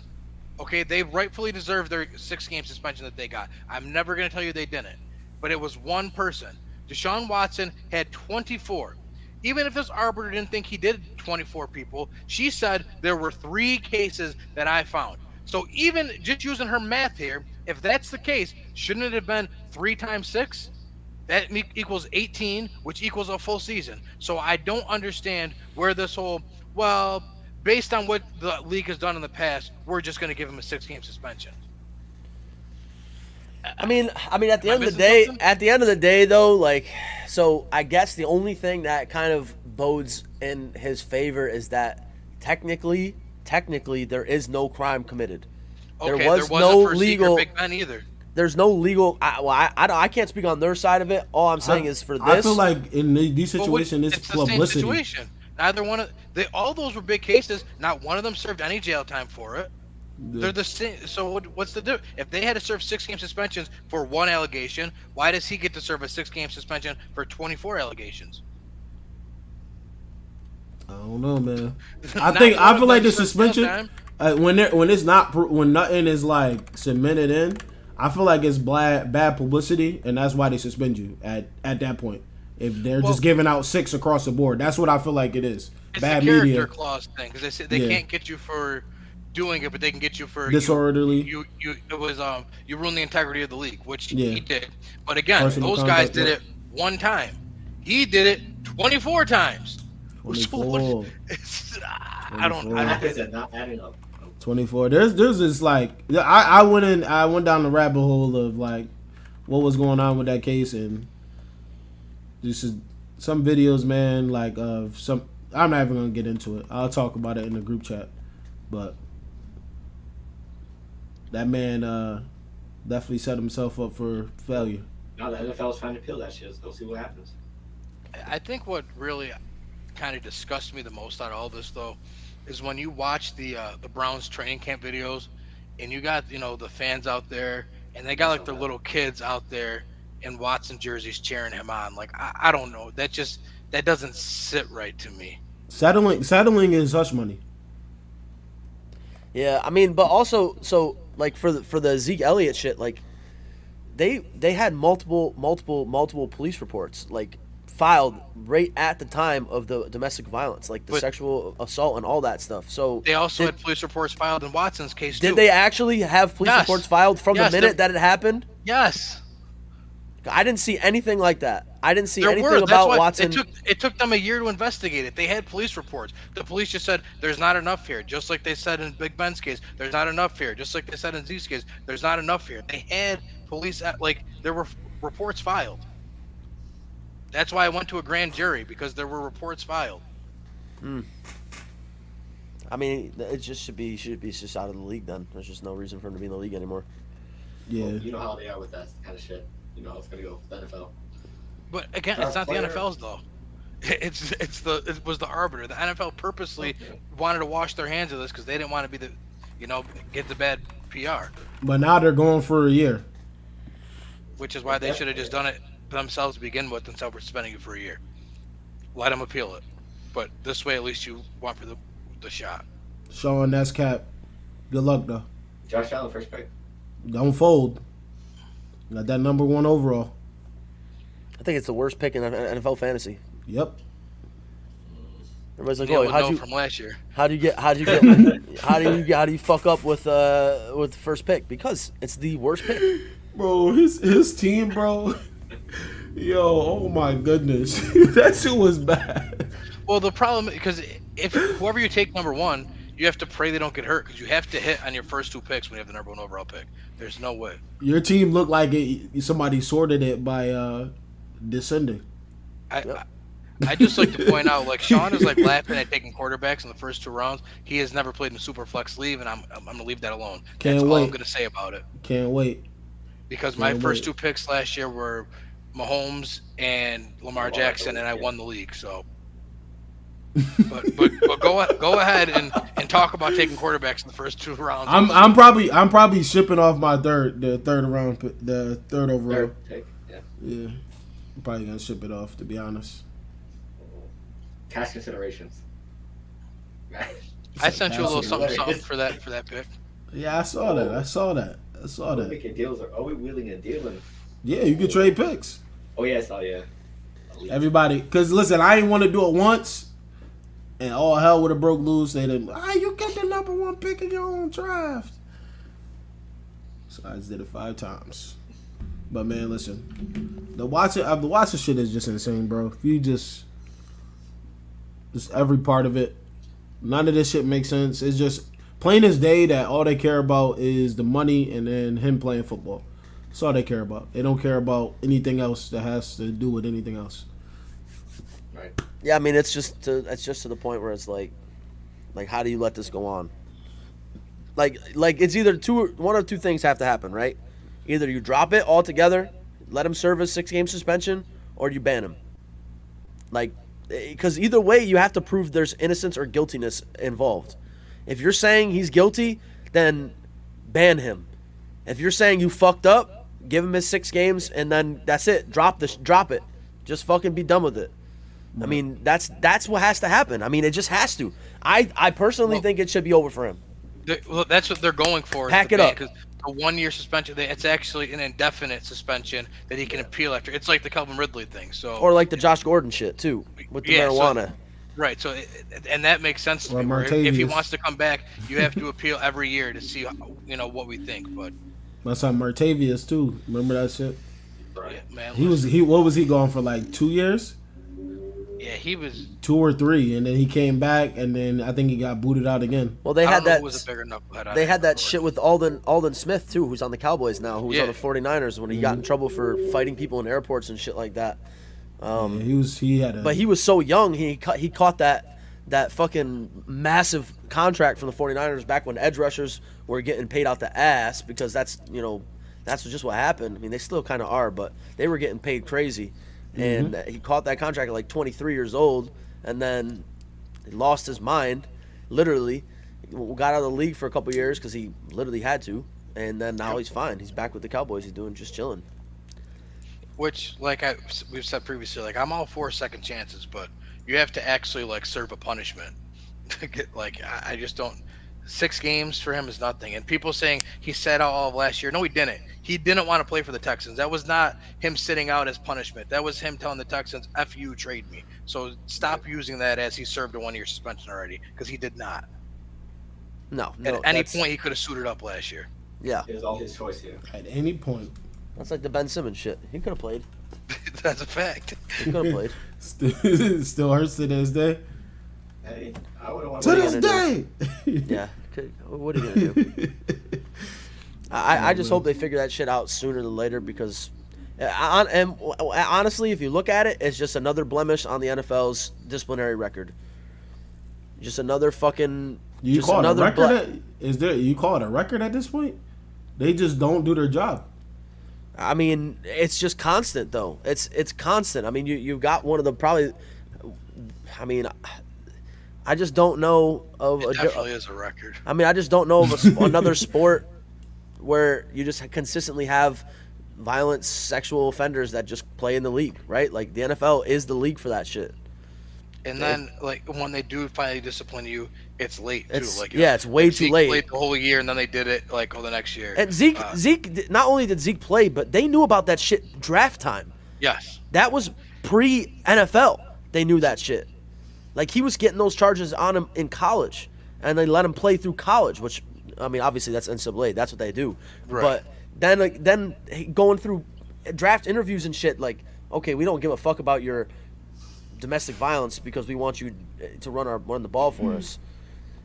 Okay, they rightfully deserve their 6-game suspension that they got. I'm never going to tell you they didn't, but it was one person. Deshaun Watson had 24. Even if this arbiter didn't think he did 24 people, she said there were 3 cases that I found. So even just using her math here, if that's the case, shouldn't it have been 3 times 6? That equals 18, which equals a full season. So I don't understand where this whole, well, based on what the league has done in the past, we're just going to give him a 6-game suspension. I mean, at the end of the day, though, like, so I guess the only thing that kind of bodes in his favor is that technically there is no crime committed. Okay, there was no for legal. Big Ben either. There's no legal. I can't speak on their side of it. All I'm saying is for this. I feel like in these situations, it's publicity. The same situation. Neither one of all those were big cases. Not one of them served any jail time for it. Yeah. They're the same. So what's the difference? If they had to serve 6-game suspensions for one allegation, why does he get to serve a 6-game suspension for 24 allegations? I don't know, man. I feel like the suspension when nothing is like cemented in. I feel like it's bad publicity, and that's why they suspend you at that point. If they're just giving out 6 across the board, that's what I feel like it is. It's bad a character media clause thing because they say they can't get you for doing it, but they can get you for disorderly. You ruin the integrity of the league, which Yeah. he did. But again, Personal those conduct, guys did it one time. He did it 24 times. 24. I don't Is it not adding up? 24. There's this like I went down the rabbit hole of like what was going on with that case, and this is some videos, man, like of some. I'm not even gonna get into it. I'll talk about it in the group chat, but that man definitely set himself up for failure. Now the NFL's trying to appeal that shit. Let's go see what happens. I think what really kind of disgusts me the most out of all this, though, is when you watch the Browns training camp videos, and you got the fans out there, and they got like their little kids out there in Watson jerseys cheering him on. Like I don't know, that doesn't sit right to me. Settling is hush money. Yeah, I mean, but also, so like for the Zeke Elliott shit, like they had multiple police reports like filed right at the time of the domestic violence, like the sexual assault and all that stuff. So they also had police reports filed in Watson's case too. Did they actually have police reports filed from the minute that it happened? Yes. I didn't see anything like that. I didn't see anything about Watson. It took them a year to investigate it. They had police reports. The police just said there's not enough here, just like they said in Big Ben's case. There's not enough here, just like they said in Zeke's case. There's not enough here. They had police there were reports filed. That's why I went to a grand jury, because there were reports filed. I mean, it just should be just out of the league then. There's just no reason for him to be in the league anymore. Yeah. Well, you know how they are with that kind of shit. You know how it's gonna go with the NFL. But again, it's not the NFL's though. It was the arbiter. The NFL purposely wanted to wash their hands of this because they didn't want to be get the bad PR. But now they're going for a year. Which is why they should have just done it themselves to begin with instead of suspending you for a year. Let them appeal it. But this way, at least you want for the shot. Sean, that's cap. Good luck, though. Josh Allen, first pick. Don't fold. Got that number 1 overall. I think it's the worst pick in NFL fantasy. Yep. Everybody's like, Neil "Oh, would know from last year. how do you fuck up with the first pick?" Because it's the worst pick. Bro, his team, bro. Yo, oh my goodness, that shit was bad. Well, the problem because if whoever you take number 1, you have to pray they don't get hurt because you have to hit on your first 2 picks when you have the number 1 overall pick. There's no way. Your team looked like somebody sorted it by descending. I just like to point out, like, Sean is like laughing at taking quarterbacks in the first 2 rounds. He has never played in a super flex league, and I'm gonna leave that alone. That's all I'm gonna say about it. Can't wait. Because my first 2 picks last year were Mahomes and Lamar Jackson, and I won the league. So, but go ahead and talk about taking quarterbacks in the first 2 rounds. I'm probably shipping off my third overall. Third pick, yeah. Yeah, I'm probably gonna ship it off, to be honest. Cash considerations. I sent you a little something for that pick. Yeah, I saw that. Are we making deals? Are we wheeling and dealing? Yeah, you can trade picks. Oh yes, yeah. Everybody, because listen, I didn't want to do it once, and all hell would have broke loose. They didn't. You get the number 1 pick in your own draft. So I just did it 5 times. But man, listen, the Watson shit is just insane, bro. If you just every part of it, none of this shit makes sense. It's just plain as day that all they care about is the money and then him playing football. That's all they care about. They don't care about anything else that has to do with anything else. Right. Yeah, I mean, it's just to the point where it's like how do you let this go on? Like it's either one of 2 things have to happen, right? Either you drop it altogether, let him serve a 6-game suspension, or you ban him. Like, because either way, you have to prove there's innocence or guiltiness involved. If you're saying he's guilty, then ban him. If you're saying you fucked up, give him his 6 games, and then that's it. Drop it. Just fucking be done with it. I mean, that's what has to happen. I mean, it just has to. I personally think it should be over for him. Well, that's what they're going for. Pack it up. Because a 1-year suspension, it's actually an indefinite suspension that he can appeal after. It's like the Calvin Ridley thing. So or like the Josh Gordon shit too with the marijuana. Right. So and that makes sense to me. If he wants to come back, you have to appeal every year to see what we think. But my son Martavius too. Remember that shit? Right. Yeah, man. What was he going for, like 2 years? Yeah, he was 2 or 3, and then he came back, and then I think he got booted out again. Well, they had that. Was a bigger knucklehead. They had that shit with Alden Smith too, who's on the Cowboys now, who was on the 49ers when he got in trouble for fighting people in airports and shit like that. But he was so young. He caught that fucking massive contract from the 49ers back when edge rushers were getting paid out the ass, because that's just what happened. I mean, they still kind of are, but they were getting paid crazy. And he caught that contract at like 23 years old, and then he lost his mind, literally. Got out of the league for a couple years because he literally had to, and then now he's fine. He's back with the Cowboys. He's doing just chilling. Which, we've said previously, like, I'm all for second chances, but you have to actually serve a punishment. I just don't. 6 games for him is nothing. And people saying he sat out all of last year. No, he didn't. He didn't want to play for the Texans. That was not him sitting out as punishment. That was him telling the Texans, F you, trade me. So stop using that as he served a 1-year suspension already, because he did not. No. At any point, he could have suited up last year. Yeah. It was all his choice here. At any point. That's like the Ben Simmons shit. He could have played. That's a fact. He could have played. Still hurts to this day. Hey, I would have wanted to this day. Yeah. What are you gonna do? I just hope they figure that shit out sooner than later, because, and honestly, if you look at it, it's just another blemish on the NFL's disciplinary record. Just another fucking. You call it a record? You call it a record at this point? They just don't do their job. I mean, it's just constant though. It's constant. I mean, you got one of the probably. I mean, I just don't know of it definitely is a record. I mean, I just don't know of another sport where you just consistently have violent sexual offenders that just play in the league, right? Like, the NFL is the league for that shit. And then, when they do finally discipline you, it's late too. It's way too late. Played the whole year, and then they did it the next year. And Zeke, not only did Zeke play, but they knew about that shit draft time. Yes, that was pre-NFL. They knew that shit. Like, he was getting those charges on him in college, and they let him play through college, which, I mean, obviously that's NCAA. That's what they do. Right. But then going through draft interviews and shit, like, okay, we don't give a fuck about your domestic violence because we want you to run the ball for us.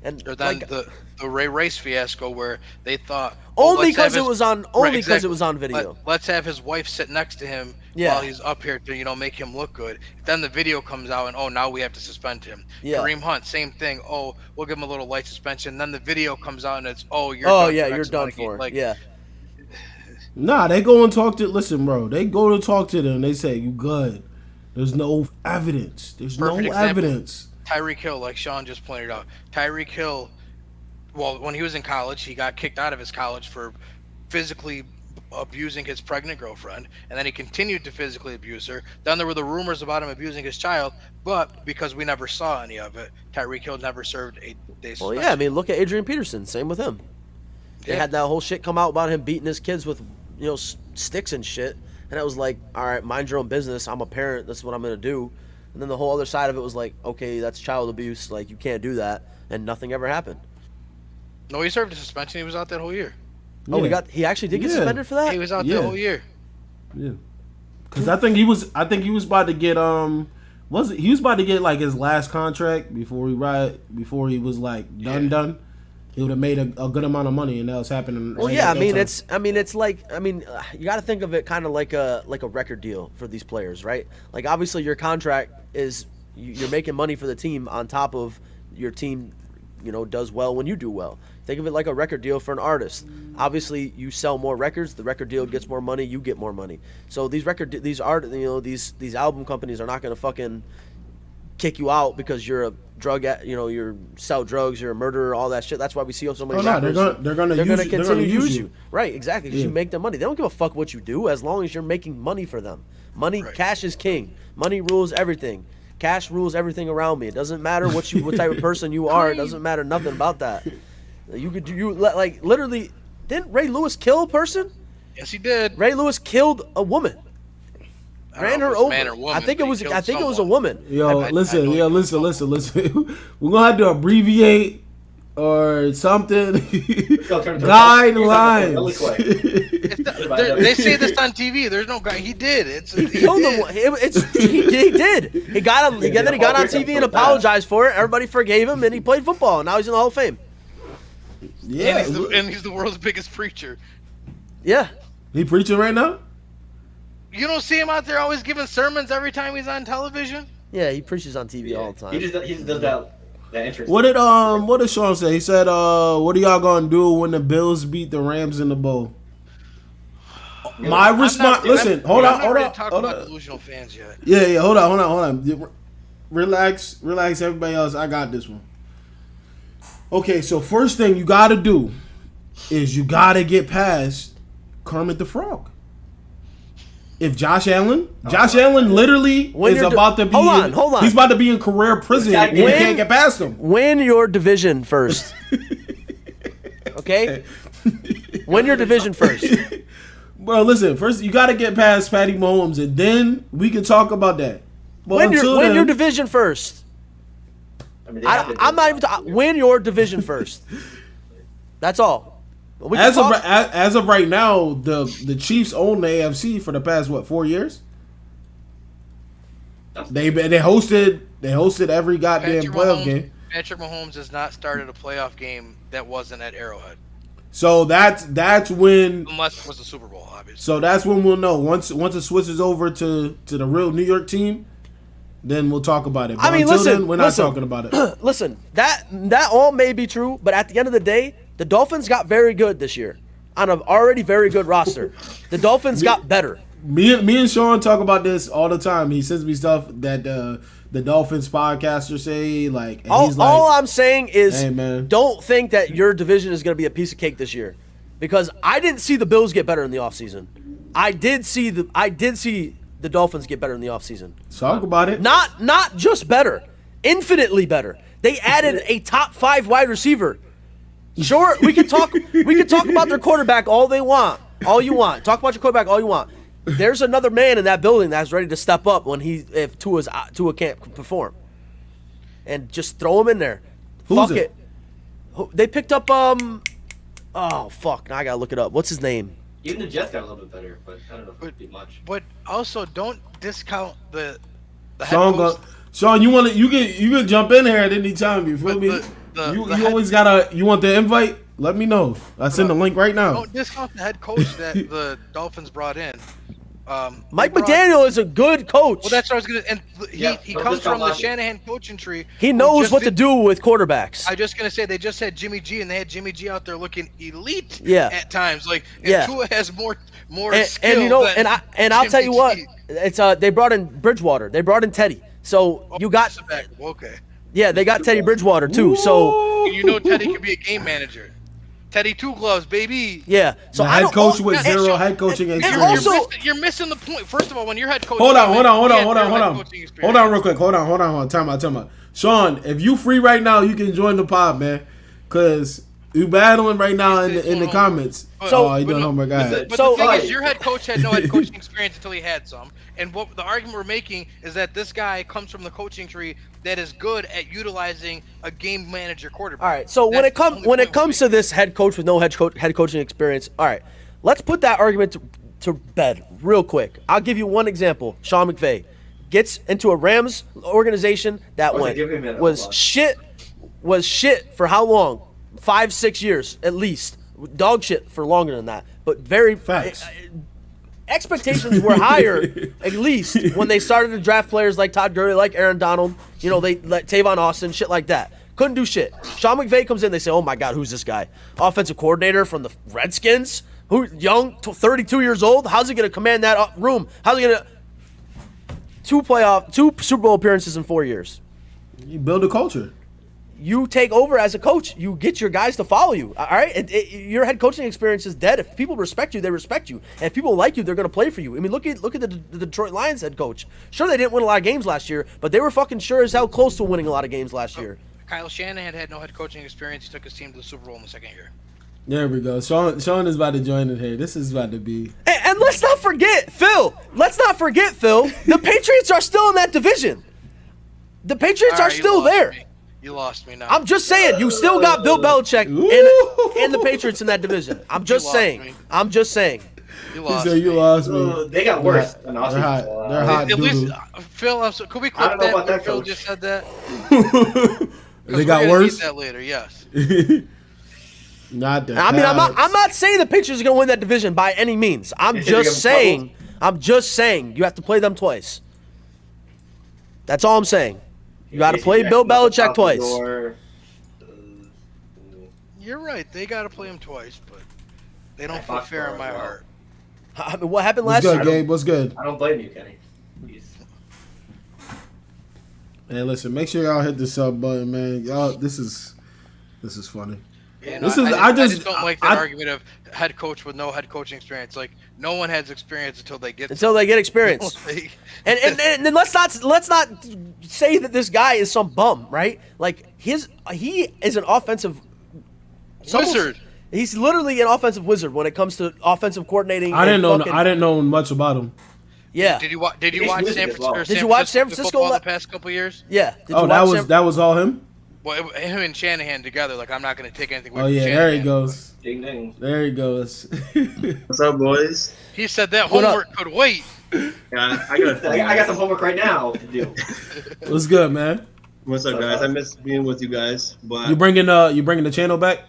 And Or then like, the Ray Rice fiasco where they thought only let's have because it his- was on Right, because it exactly. was on video. Let's have his wife sit next to him Yeah. while he's up here to make him look good. Then the video comes out and now we have to suspend him. Yeah. Kareem Hunt, same thing. Oh, we'll give him a little light suspension. Then the video comes out and it's you're done Yeah, for you're X done amount of games. for. Like, Yeah. Nah, they go and talk to. Listen, bro. They go to talk to them. They say you good. There's no evidence. There's Perfect no example. evidence. Tyreek Hill, like Sean just pointed out, Tyreek Hill. Well, when he was in college, he got kicked out of his college for physically abusing his pregnant girlfriend, and then he continued to physically abuse her. Then there were the rumors about him abusing his child, but because we never saw any of it, Tyreek Hill never served a day suspension. Well, yeah, I mean, look at Adrian Peterson. Same with him. They had that whole shit come out about him beating his kids with, sticks and shit. And it was like, all right, mind your own business. I'm a parent. That's what I'm going to do. And then the whole other side of it was like, okay, that's child abuse. Like, you can't do that. And nothing ever happened. No, he served a suspension. He was out that whole year. Oh, Yeah. he actually did get Yeah. suspended for that? He was out Yeah. the whole year. Yeah. Because I think he was about to get he was about to get like his last contract before he was like done. He would have made a good amount of money, and that was happening. Well, right yeah, at that time. it's like, you got to think of it kind of like a record deal for these players, right? Like, obviously your contract is you're making money for the team on top of your team, does well when you do well. Think of it like a record deal for an artist. Obviously, you sell more records, the record deal gets more money, you get more money. So these album companies are not going to fucking kick you out because you're a drug, you sell drugs, you're a murderer, all that shit. That's why we see so many rappers. They're gonna continue to use you. you. Right, exactly, because you make them money. They don't give a fuck what you do as long as you're making money for them. Money, Right. Cash is king. Money rules everything. Cash rules everything around me. It doesn't matter what type of person you are. It doesn't matter nothing about that. Literally, didn't Ray Lewis kill a person? Yes, he did. Ray Lewis killed a woman. I don't Ran know her if it was over. man or woman, I think it but he was. killed I think it was a someone. woman. Yo, listen. Listen. We're gonna have to abbreviate or something. Really quick. Guidelines. They say this on TV. There's no guy. He did. He killed him. He did. He got him. Then he got on TV and apologized for it. Everybody forgave him, and he played football. And now he's in the Hall of Fame. Yeah, And he's the world's biggest preacher. Yeah. he preaching right now. You don't see him out there always giving sermons every time he's on television? Yeah, he preaches on TV all the time. He just does that entrance. What did Sean say? He said, "What are y'all gonna do when the Bills beat the Rams in the bowl?" My response. Listen, hold I'm not on. ready to talk about delusional fans yet. Yeah. Hold on. Relax, everybody else. I got this one. Okay, so first thing you got to do is you got to get past Kermit the Frog. If Josh Allen literally When is you're about to be, hold on. he's about to be in career prison and you can't get past him. Win your division first. Okay? Win your division first. Bro, listen, first you got to get past Patty Mahomes and then we can talk about that. But Win until your then, division first. I mean, they have to do I'm not that. even win your division first. That's all. We can as talk- of right now, the Chiefs own the AFC for the past 4 years. They hosted every goddamn playoff game. Patrick Mahomes has not started a playoff game that wasn't at Arrowhead. So that's when. Unless it was the Super Bowl, obviously. So that's when we'll know. Once it switches over to the real New York team, then we'll talk about it. But until then, we're not talking about it. Listen, that all may be true, but at the end of the day, the Dolphins got very good this year on an already very good roster. The Dolphins got better. Me and Sean talk about this all the time. He sends me stuff that the Dolphins podcasters say. Like, and he's like, All I'm saying is, Hey, man. don't think that your division is going to be a piece of cake this year, because I didn't see the Bills get better in the offseason. I did see the Dolphins get better in the offseason. talk about it. Not just better, infinitely better. They added a top 5 wide receiver. Sure, we can talk about their quarterback all you want. Talk about your quarterback all you want. There's another man in that building that's ready to step up if Tua can't perform. and just throw him in there. Who's Fuck it. They picked up oh fuck, now I gotta look it up. What's his name? Even the Jets got a little bit better, but I don't know if it'd be much. But also, don't discount the head Sean, coach. Sean, you can jump in here at any time. You feel me? You always gotta. You want the invite? Let me know. I send the link right now. Don't discount the head coach that the Dolphins brought in. Mike McDaniel is a good coach. Well, that's what I was gonna. And he comes from the Shanahan coaching tree. He knows what to do with quarterbacks. I was just gonna say they just had Jimmy G, and they had Jimmy G out there looking elite. At times, Tua has more skill. And you know, than and I'll tell you what, Jimmy G. it's they brought in Bridgewater. They brought in Teddy. So you got okay. Yeah, they got Teddy Bridgewater too. So you know Teddy could be a game manager. Teddy Two Gloves, baby. Yeah. So the head coach with zero head coaching experience. You're missing the point. First of all, when you're head coach, Hold on, real quick. Hold on. Time out. Sean, if you free right now, you can join the pod, man. Cause you battling right now in the comments. You doing homework, guy. But the thing is, your head coach had no head coaching experience until he had some. And what the argument we're making is that this guy comes from the coaching tree that is good at utilizing a game manager quarterback. All right. So when it comes to this head coach with no head coaching experience, all right, let's put that argument to bed real quick. I'll give you one example. Sean McVay gets into a Rams organization that was shit for how long? 5-6 years at least. Dog shit for longer than that. But very facts. Expectations were higher, at least, when they started to draft players like Todd Gurley, like Aaron Donald, they let Tavon Austin, shit like that. Couldn't do shit. Sean McVay comes in, they say, oh my God, who's this guy? Offensive coordinator from the Redskins? Who young, 32 years old? How's he going to command that room? How's he going to... 2 Super Bowl appearances in 4 years. You build a culture. You take over as a coach. You get your guys to follow you. All right, your head coaching experience is dead. If people respect you, they respect you. And if people like you, they're going to play for you. I mean, look at the Detroit Lions head coach. Sure, they didn't win a lot of games last year, but they were fucking sure as hell close to winning a lot of games last year. Kyle Shanahan had no head coaching experience. He took his team to the Super Bowl in the second year. There we go. Sean is about to join in here. This is about to be. And let's not forget, Phil. The Patriots are still in that division. The Patriots are still there. You lost me now. I'm just saying, you still got Bill Belichick and the Patriots in that division. I'm just saying. You lost me. You lost me. They got worse. They're hot. At least, Phil, could we clip that when Phil just said that? They got worse? Need that later, yes. Not that. I mean, I'm not saying the Patriots are going to win that division by any means. I'm just saying you have to play them twice. That's all I'm saying. You got to play Bill Belichick twice. You're right. They got to play him twice, but they don't feel fair in my heart. I mean, what happened last year? What's good, Gabe? What's good? I don't blame you, Kenny. Hey, listen. Make sure y'all hit the sub button, man. Y'all, this is funny. Yeah, I just don't like that argument of head coach with no head coaching experience. Like, no one has experience until they get experience. and then let's not say that this guy is some bum, right? Like he is an offensive wizard. He's literally an offensive wizard when it comes to offensive coordinating. I didn't know much about him. Yeah. Did you watch San Francisco? Did you watch San Francisco the past couple years? Yeah. That was all him. Well, him and Shanahan together. Like, I'm not going to take anything away from Shanahan. There he goes. Ding ding. There he goes. What's up, boys? He said that homework could wait. Yeah, I got some homework right now to do. What's good, man? What's up, guys? I miss being with you guys. But you bringing the channel back?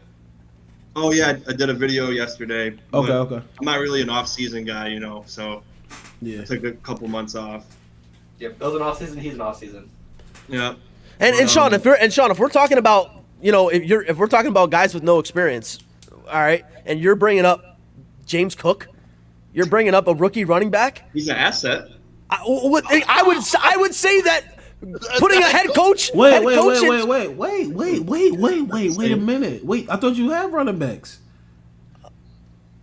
Oh yeah, I did a video yesterday. Okay. I'm not really an off-season guy, so yeah, I took a couple months off. Yeah, Bill's an off-season. He's an off-season. Yeah. And Sean, if we're talking about if we're talking about guys with no experience, all right, and you're bringing up James Cook, you're bringing up a rookie running back. He's an asset. I would say that putting a head coach. Wait a minute. Wait, I thought you had running backs.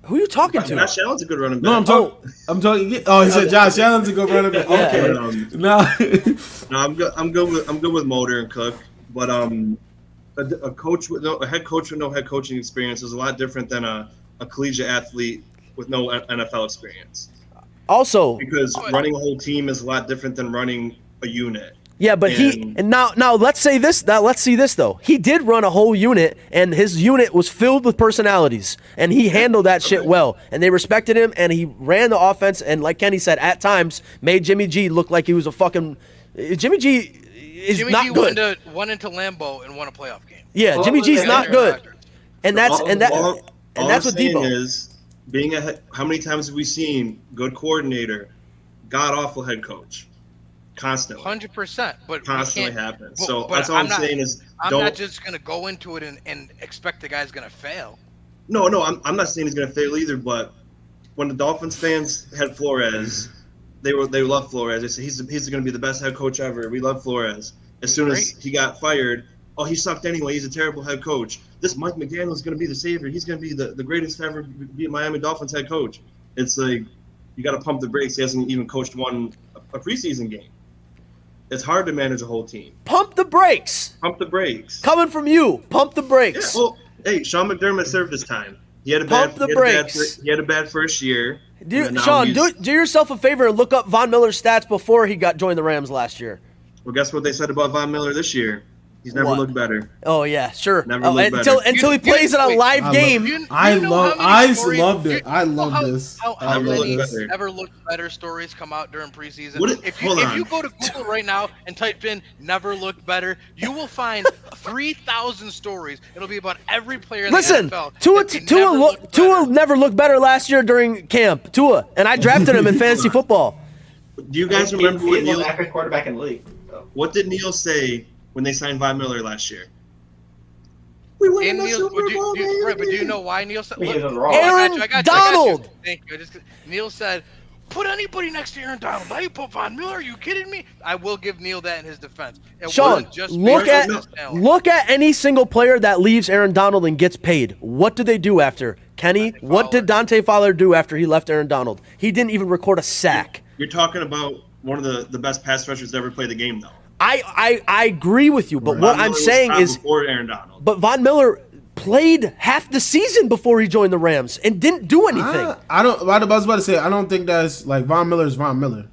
Who are you talking to? Josh Allen's a good running back. No, I'm talking. Oh, he said Josh Allen's a good running back. Okay. No, I'm good with Mulder and Cook, but a head coach with no head coaching experience is a lot different than a collegiate athlete with no NFL experience. Also, because running a whole team is a lot different than running a unit. Yeah, but now let's say this. Now let's see this though. He did run a whole unit, and his unit was filled with personalities, and he handled that shit well. And they respected him, and he ran the offense. And like Kenny said, at times made Jimmy G look like he was a fucking. Jimmy G is Jimmy not G good. went into Lambeau and won a playoff game. Yeah, Jimmy G's not good, and that's what Debo is. How many times have we seen good coordinator, god awful head coach? Constantly. 100%. But constantly happens. So but that's all I'm saying is I'm not just gonna go into it and expect the guy's gonna fail. No, I'm not saying he's gonna fail either. But when the Dolphins fans had Flores, they loved Flores. They said he's gonna be the best head coach ever. We love Flores. As soon as he got fired, oh, he sucked anyway. He's a terrible head coach. This Mike McDaniel is gonna be the savior. He's gonna be the greatest to ever be a Miami Dolphins head coach. It's like you got to pump the brakes. He hasn't even coached a preseason game. It's hard to manage a whole team. Pump the brakes. Pump the brakes. Coming from you, pump the brakes. Yeah, well, hey, Sean McDermott served his time. He had a bad first year. Sean, do yourself a favor and look up Von Miller's stats before he joined the Rams last year. Well, guess what they said about Von Miller this year? He's never looked better. Oh yeah, sure. Never looked better. Until he plays in a live game. I loved it. I love this. How many never looked better stories come out during preseason? If you go to Google right now and type in "never looked better," you will find 3,000 stories. It'll be about every player in the NFL. Tua never looked better last year during camp. Tua, and I drafted him in fantasy football. Do you guys remember what Neil? Quarterback in the league. What did Neil say when they signed Von Miller last year? We won the Super Bowl, but do you know why Neil said? Aaron Donald. Thank you. Neil said, "Put anybody next to Aaron Donald. Now you put Von Miller? Are you kidding me?" I will give Neil that in his defense. Sean, look at any single player that leaves Aaron Donald and gets paid. What do they do after? Kenny, what did Dante Fowler do after he left Aaron Donald? He didn't even record a sack. You're talking about one of the best pass rushers to ever play the game, though. I agree with you, but what I'm saying is, before Aaron Donald. But Von Miller played half the season before he joined the Rams and didn't do anything. I was about to say, I don't think that's like Von Miller's Von Miller.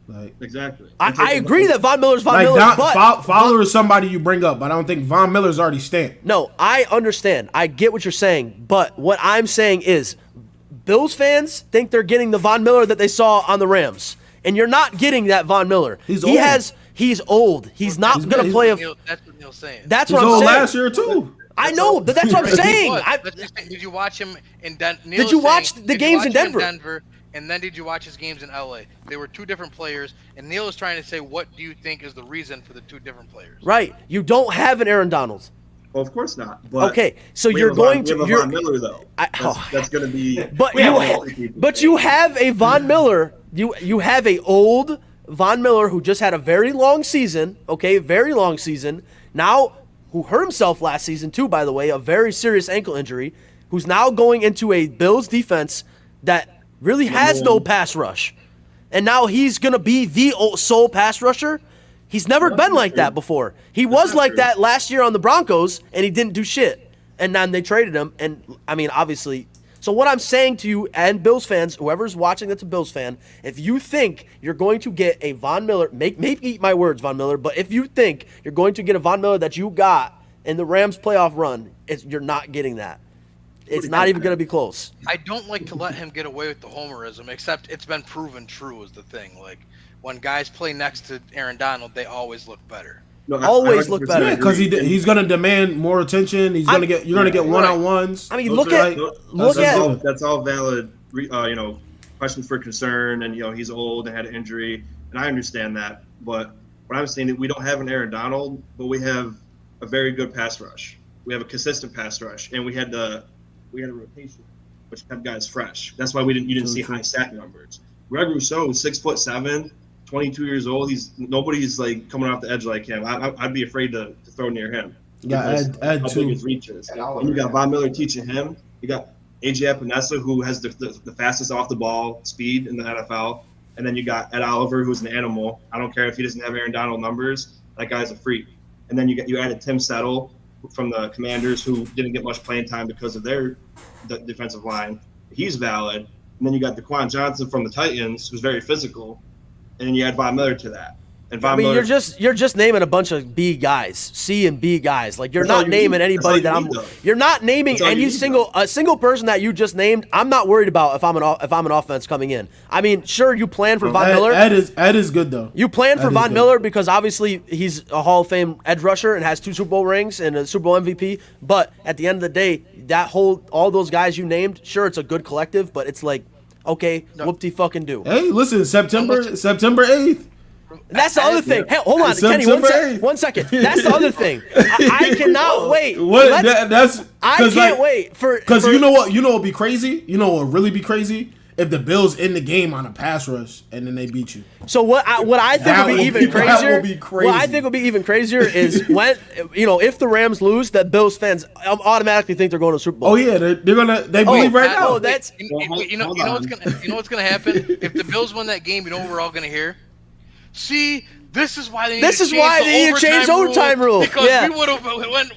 Like exactly. I agree that Von Miller's Von Miller. But Fowler is somebody you bring up, but I don't think Von Miller's already stamped. No, I understand. I get what you're saying, but what I'm saying is, Bills fans think they're getting the Von Miller that they saw on the Rams, and you're not getting that Von Miller. He's old. He's not going to play a. That's what Neil's saying. That's what I'm saying. Last year too. I know, but that's what I'm saying. Did you watch him in Denver? Did you watch the games in Denver? And then did you watch his games in LA? They were two different players, and Neil is trying to say, what do you think is the reason for the two different players? Right. You don't have an Aaron Donald. Well, of course not. But okay, so you're going to. You're Von Miller though. That's going to be. But you have a Von Miller. You have a old Von Miller who just had a very long season. Okay, very long season. Now, who hurt himself last season too, by the way, a very serious ankle injury. Who's now going into a Bills defense that really has no pass rush, and now he's gonna be the sole pass rusher. He's never been like that before. He was like that last year on the Broncos, and he didn't do shit. And then they traded him, and I mean, obviously. So what I'm saying to you and Bills fans, whoever's watching that's a Bills fan, if you think you're going to get a Von Miller, maybe eat my words, Von Miller, but if you think you're going to get a Von Miller that you got in the Rams playoff run, you're not getting that. It's not even going to be close. I don't like to let him get away with the homerism, except it's been proven true is the thing. Like, when guys play next to Aaron Donald, they always look better. No, always look better. Yeah, because he's going to demand more attention. You're going to get one-on-ones. I mean, that's all valid. Questions for concern, and he's old and had an injury, and I understand that. But what I'm saying is we don't have an Aaron Donald, but we have a very good pass rush. We have a consistent pass rush, and we had a rotation, which kept guys fresh. That's why you didn't see high sack numbers. Greg Rousseau, 6'7", 22 years old. Nobody's like coming off the edge like him. I'd be afraid to throw near him. Yeah, add two. His reaches. And you got Von Miller teaching him. You got AJ Epinesa, who has the fastest off the ball speed in the NFL. And then you got Ed Oliver, who's an animal. I don't care if he doesn't have Aaron Donald numbers. That guy's a freak. And then you added Tim Settle from the Commanders, who didn't get much playing time because of their defensive line. He's valid. And then you got DeQuan Johnson from the Titans, who's very physical. And then you add Von Miller to that. And Von I mean, Miller, you're just naming a bunch of B guys, C and B guys. Like you're That's all not you naming need. anybody That's all that you I'm. need, though. You're not naming That's all you any need, single person that you just named. I'm not worried about if I'm an offense coming in. I mean, sure, you plan for Von Miller. That is good though. You plan for That is Von good. Miller because obviously he's a Hall of Fame edge rusher and has 2 Super Bowl rings and a Super Bowl MVP. But at the end of the day, all those guys you named, sure, it's a good collective, but it's like, okay, whoop-de fucking do. Hey, listen, September 8th. That's the other thing. Hey, hold on, Kenny. September 8th. 1 second. That's the other thing. I cannot wait. What? That's I can't wait for because you know what would be crazy. You know what would really be crazy if the Bills end the game on a pass rush and then they beat you. So what I think would be even crazier. That would be crazy. What I think would be even crazier is when if the Rams lose, that Bills fans automatically think they're going to the Super Bowl. Oh yeah, they believe right now. Oh, that's you know what's gonna happen if the Bills win that game. You know what we're all gonna hear? See, this is why they need to change the overtime rule because we would have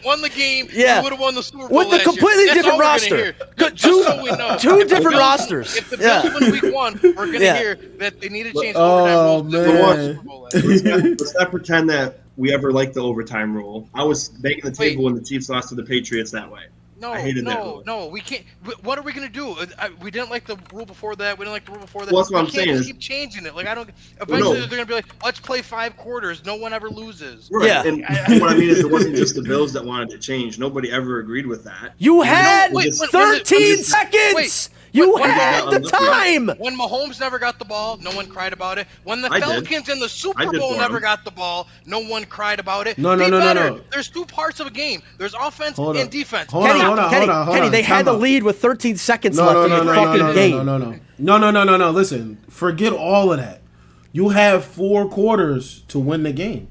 won the game. Yeah. We would have won the Super Bowl with a completely different roster. Two different rosters. If the Bills win Week 1, we're gonna hear that they need to change the overtime rule. Man. Super Bowl last year. let's not pretend that we ever liked the overtime rule. I was banging the table when the Chiefs lost to the Patriots that way. I hated that rule. No, we can't. What are we gonna do? We didn't like the rule before that. We didn't like the rule before that. Well, that's what I'm saying. saying. Keep changing it. Like I don't. Eventually, they're gonna be like, let's play 5 quarters. No one ever loses. Right. Yeah. And what I mean is, it wasn't just the Bills that wanted to change. Nobody ever agreed with that. You had Wait, 13 seconds. You had the time. When Mahomes never got the ball, no one cried about it. When the I did. Falcons in the Super I did Bowl for never him. got the ball, no one cried about it. No. There's 2 parts of a game. There's offense Hold and on. defense. Hold on. Kenny, they had the lead with 13 seconds left in the fucking game. No. Listen, forget all of that. You have 4 quarters to win the game.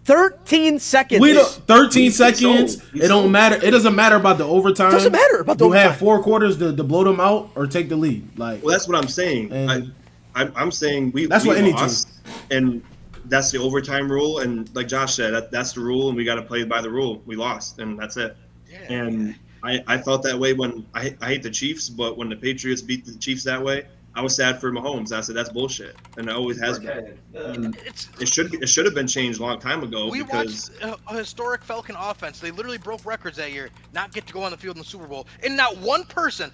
13 seconds. 13 seconds. He's It don't sold. matter. It doesn't matter about the overtime. Doesn't matter about the You overtime. have 4 quarters to blow them out or take the lead. Like, Well, that's what I'm saying. And- I'm saying we what any lost, and that's the overtime rule. And like Josh said, that's the rule, and we got to play by the rule. We lost, and that's it. Yeah. And I felt that way when I hate the Chiefs, but when the Patriots beat the Chiefs that way, I was sad for Mahomes. I said that's bullshit, and it always has been. It should have been changed a long time ago We because watched a historic Falcon offense. They literally broke records that year, not get to go on the field in the Super Bowl. And not one person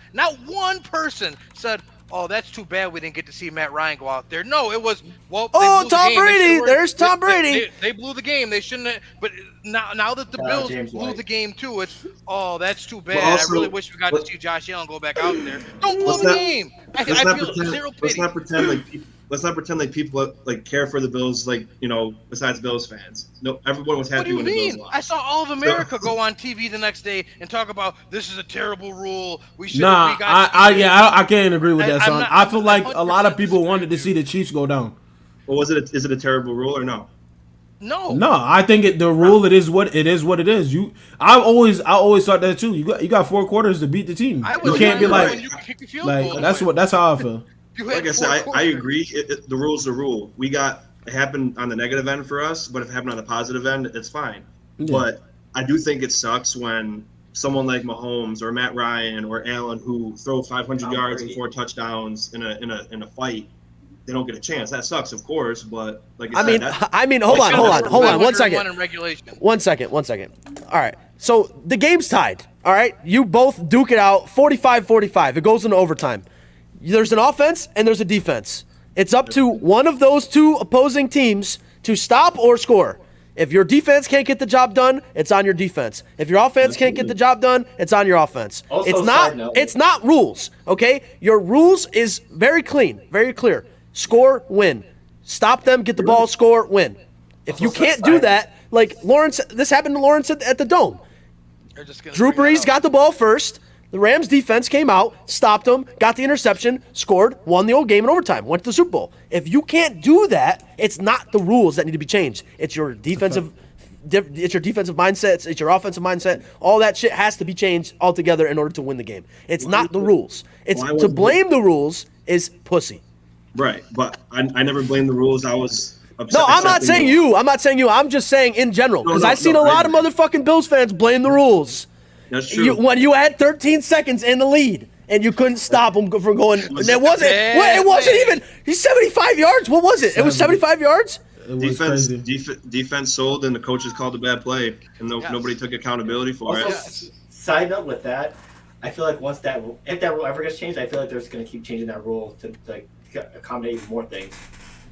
said, oh, that's too bad we didn't get to see Matt Ryan go out there. No, it was, well, they Oh, blew the Tom game. Brady. There's Tom Brady. They blew the game. They shouldn't have. But now that the Bills James blew White. the game, too, it's, oh, that's too bad. Well, also, I really wish we got to see Josh Allen go back out there. Don't blow let's the not- game. I let's not feel pretend. zero Let's pity. not pretend like people like care for the Bills, like, besides Bills fans. No, everyone was What happy do you when the Bills mean? lost. I saw all of America go on TV the next day and talk about this is a terrible rule. We should. nah, I can't agree with that, I'm son. not- I feel I'm like not a lot of 100% people wanted to see the Chiefs go down. Well, is it a terrible rule or no? No. No, I think the rule it is what it is. I always thought that too. You got 4 quarters to beat the team. I You was can't be remember like when you could kick a field goal. that's how I feel. You had Like I said, 4 I quarters. agree. The rule's the rule. It happened on the negative end for us, but if it happened on the positive end, it's fine. Yeah. But I do think it sucks when someone like Mahomes or Matt Ryan or Allen, who throw 500 yards and 4 touchdowns in a fight, they don't get a chance. That sucks, of course, but like I said, hold on. 1 501 second. in regulation. 1 second. All right. So the game's tied. All right. You both duke it out 45-45. It goes into overtime. There's an offense and there's a defense. It's up to one of those 2 opposing teams to stop or score. If your defense can't get the job done, it's on your defense. If your offense can't get the job done, it's on your offense. Also, It's side note- not rules, okay? Your rules is very clean, very clear. Score, win. Stop them, get the ball, score, win. If you can't do that, like Lawrence, this happened to Lawrence at the Dome. They're just gonna Drew bring it Brees out. got the ball first. The Rams defense came out, stopped them, got the interception, scored, won the old game in overtime, went to the Super Bowl. If you can't do that, it's not the rules that need to be changed. It's your defensive mindset, it's your offensive mindset. All that shit has to be changed altogether in order to win the game. It's not the rules. It's to blame the rules is pussy. right. But I never blamed the rules. I was upset. No, I'm not accepting saying the- you. I'm not saying you. I'm just saying in general because No, I've seen a lot of motherfucking Bills fans blame the rules. That's true. When you had 13 seconds in the lead and you couldn't stop him from going. And it wasn't. bad It wasn't play. even. He's 75 yards. What was it? It was 75 yards. It was crazy. Defense sold, and the coaches called a bad play, and nobody took accountability for Also, it. side note with that, I feel like if that rule ever gets changed, I feel like they're just going to keep changing that rule to like accommodate even more things.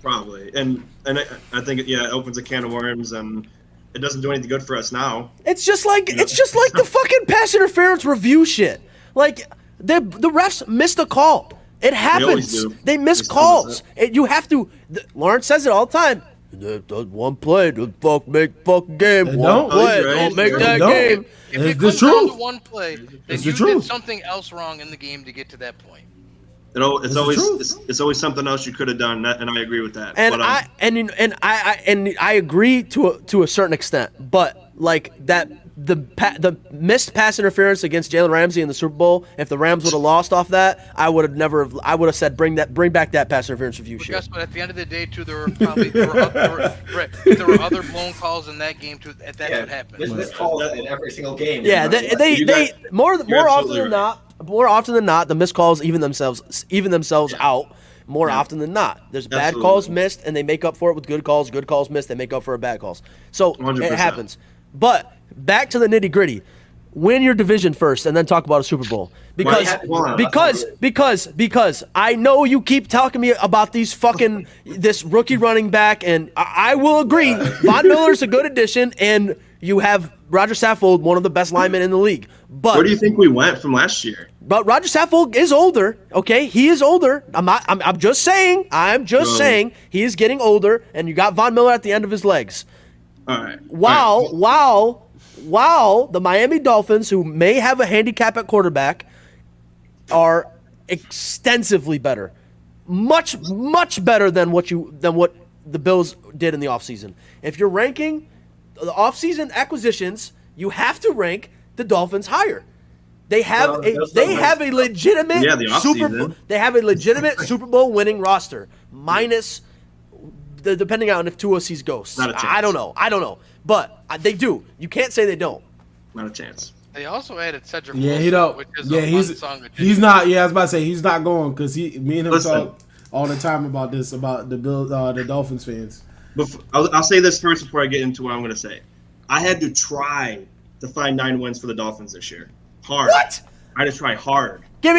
Probably, and I think it opens a can of worms, and it doesn't do anything good for us now. It's just like the fucking pass interference review shit. Like the refs missed a call. It happens. do. They miss They still calls. miss You have to. Lawrence says it all the time. That one play, the make fucking game. They One don't. play, Right. don't make They that don't. game. If It's it the comes down truth. to one play, then It's you the truth. did something else wrong in the game to get to that point. It's the always truth. it's always something else you could have done, and I agree with that. And but, I agree to a certain extent, but like that the missed pass interference against Jalen Ramsey in the Super Bowl. If the Rams would have lost off that, I would have said bring back that pass interference review But shit. guess what? At the end of the day, too, there were other blown calls in that game too. That would happen. This call in every single game. Yeah, they more you're often absolutely than not, the missed calls even themselves out. More often than not, there's bad Absolutely. calls missed, and they make up for it with good calls. Good calls missed, they make up for bad calls. So 100%. it happens. But back to the nitty gritty. Win your division first, and then talk about a Super Bowl. Because I know you keep talking to me about this rookie running back, and I will agree. Von Miller's a good addition, and you have Roger Saffold, one of the best linemen in the league. But where do you think we went from last year? But Roger Saffold is older, okay? He is older. I'm just saying. I'm just saying he is getting older, and you got Von Miller at the end of his legs. All right. While the Miami Dolphins, who may have a handicap at quarterback, are extensively better. Much better than what the Bills did in the offseason. If you're ranking the offseason acquisitions, you have to rank the Dolphins higher. They have a legitimate Super Bowl winning roster, minus depending on if Tua sees ghosts. Not a chance. I don't know, but they do. You can't say they don't. Not a chance. They also added Cedric Yeah, Wilson, he don't. which is Yeah, a unsung he's not. Yeah, I was about to say he's not going because me and him Listen. talk all the time about this, about the Dolphins fans. I'll say this first before I get into what I'm going to say. I had to try to find 9 wins for the Dolphins this year. Hard. What? I had to try hard. Hold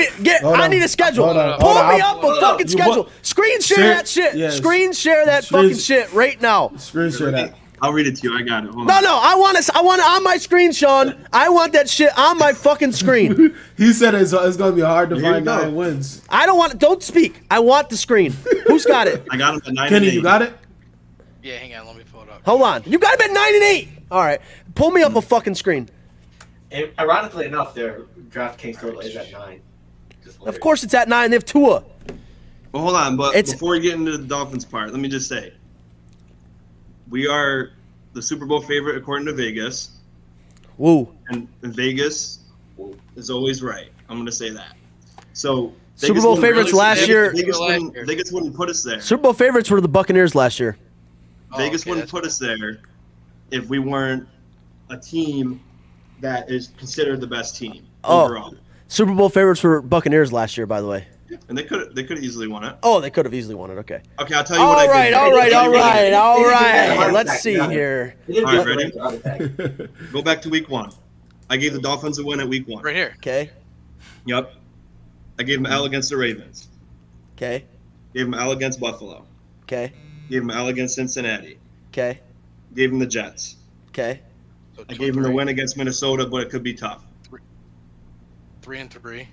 I on. need a schedule. Hold on. Pull Hold me on. up a fucking You schedule. want- Screen share Share- that shit. yes. Screen share that Screen- fucking shit right now. Screenshot that. I'll read it to you. I got it. Hold No, on. I want it on my screen, Sean. I want that shit on my fucking screen. He said it's going to be hard to Here you find go. 9 wins. I don't want. Don't speak. I want the screen. Who's got it? I got him at 9 Kenny, and 8. you got it? Yeah, hang on, let me pull it up. Hold on. You got him at 9 and 8. All right. Pull me up a fucking screen. And ironically enough, their DraftKings total is at 9. Of course it's at 9. They have Tua. Well, hold on. But It's- before we get into the Dolphins part, let me just say, we are the Super Bowl favorite according to Vegas, Woo. and Vegas is always right. I'm going to say that. So Super Vegas Bowl wouldn't favorites last year- Vegas wouldn't put us there. Super Bowl favorites were the Buccaneers last year. Vegas okay, wouldn't that's put us there if we weren't a team that is considered the best team overall. Super Bowl favorites were Buccaneers last year, by the way. And they could easily won it. Oh, they could have easily won it. Okay. Okay, I'll tell you what I did. All right. Heart Let's attack, see got it. here. All All right, ready? Go back to week 1. I gave the Dolphins a win at week 1. Right here. Okay. Yep. I gave them L against the Ravens. Okay. Gave them L against Buffalo. Okay. Gave them L against Cincinnati. Okay. Gave them the Jets. Okay. So I 2 gave them and the 3. win against Minnesota, but it could be tough. 3 and 3.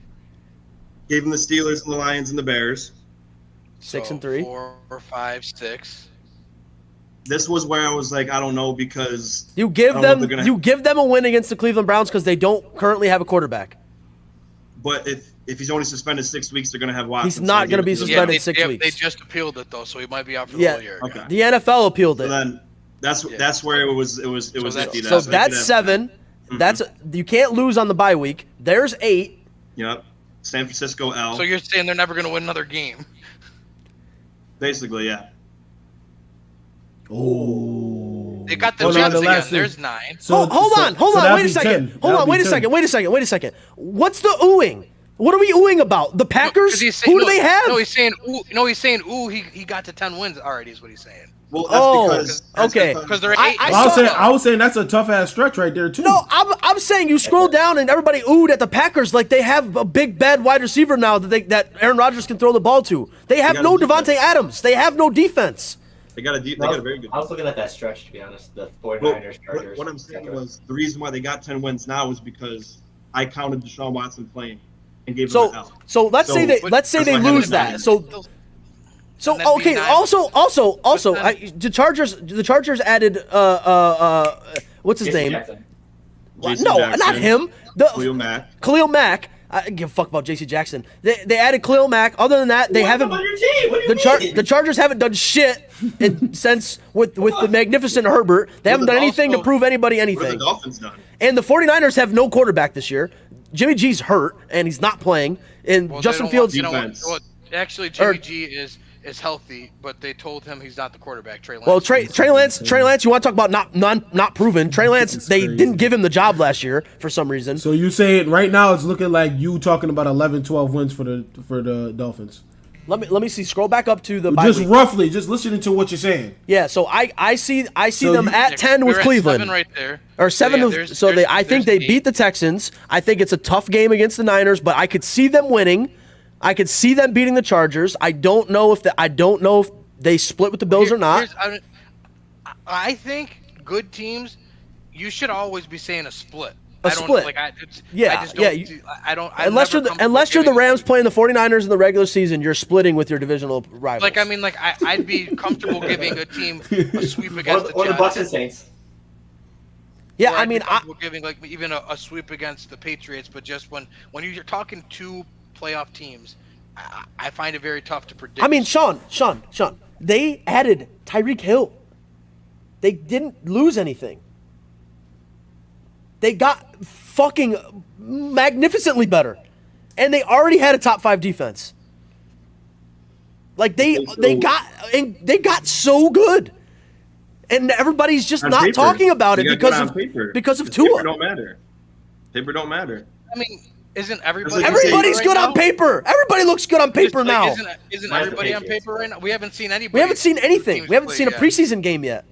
Gave them the Steelers and the Lions and the Bears. 6 So and 3. 4, 5, 6. This was where I was like, I don't know, because You I give don't know them if they're gonna- you give them a win against the Cleveland Browns because they don't currently have a quarterback. But if he's only suspended 6 weeks, they're gonna have Watson. He's not so I gonna gave be it to the suspended Dolphins. 6 weeks. They just appealed it though, so he might be out for the Yeah. whole year. Okay. The NFL appealed So it. then that's where it was that's- iffy. So I that's could have- 7. That's you can't lose on the bye week. There's 8. Yep. San Francisco L. So you're saying they're never going to win another game? Basically, yeah. Oh. They got the Hold on, Jets the again. last two. There's 9. So- hold on. so that'd Wait a be second. 10. Hold on. That'd Wait be a 10. second. Wait a second. What's the oohing? What are we oohing about? The Packers? Who do they have? No, he's saying ooh. No, he's saying ooh. He got to 10 wins already. Is what he's saying. Well, that's because they're 8. I was saying that's a tough ass stretch right there too. No, I'm saying you scroll down and everybody oohed at the Packers like they have a big bad wide receiver now that Aaron Rodgers can throw the ball to. They have no Devontae Adams. They have no defense. They got a very good. I was looking at that stretch, to be honest. The 49ers, Chargers. What I'm saying was the reason why they got 10 wins now is because I counted Deshaun Watson playing and gave him an L. So let's say they lose that. So okay. Also, the Chargers added what's his name? No, Jackson, not him. Khalil Mack. I don't give a fuck about J.C. Jackson. They added Khalil Mack. Other than that, they haven't. On your team? What do you mean? The Chargers haven't done shit since with the magnificent Herbert. They haven't done anything to prove anybody anything. What have the Dolphins done? And the 49ers have no quarterback this year. Jimmy G's hurt and he's not playing. And Justin Fields. Actually, Jimmy G is healthy, but they told him he's not the quarterback. Trey Lance. Well, Trey Lance. You want to talk about not proven? Trey Lance. They didn't give him the job last year for some reason. So you saying right now it's looking like you talking about 11, 12 wins for the Dolphins. Let me see. Scroll back up to the just roughly, just listening to what you're saying. Yeah. So I see them at 10 with Cleveland. 7 right there. Or 7. I think they beat the Texans. I think it's a tough game against the Niners, but I could see them winning. I could see them beating the Chargers. I don't know if they split with the Bills or not. I think good teams, you should always be saying a split. Split. Unless you're the the Rams playing the 49ers in the regular season, you're splitting with your divisional rivals. I'd be comfortable giving a team a sweep against or the Bucs and Saints. Yeah, I'd be giving even a sweep against the Patriots, but just when you're talking two playoff teams, I find it very tough to predict. I mean, Sean, they added Tyreek Hill. They didn't lose anything. They got fucking magnificently better. And they already had a top 5 defense. Like they got so good. And everybody's just not talking about it because of Tua. Paper don't matter. Paper don't matter. I mean, isn't everybody? Everybody's good on paper. Everybody looks good on paper now. Isn't everybody on paper right now? We haven't seen anybody. We haven't seen anything. We haven't seen a preseason game yet.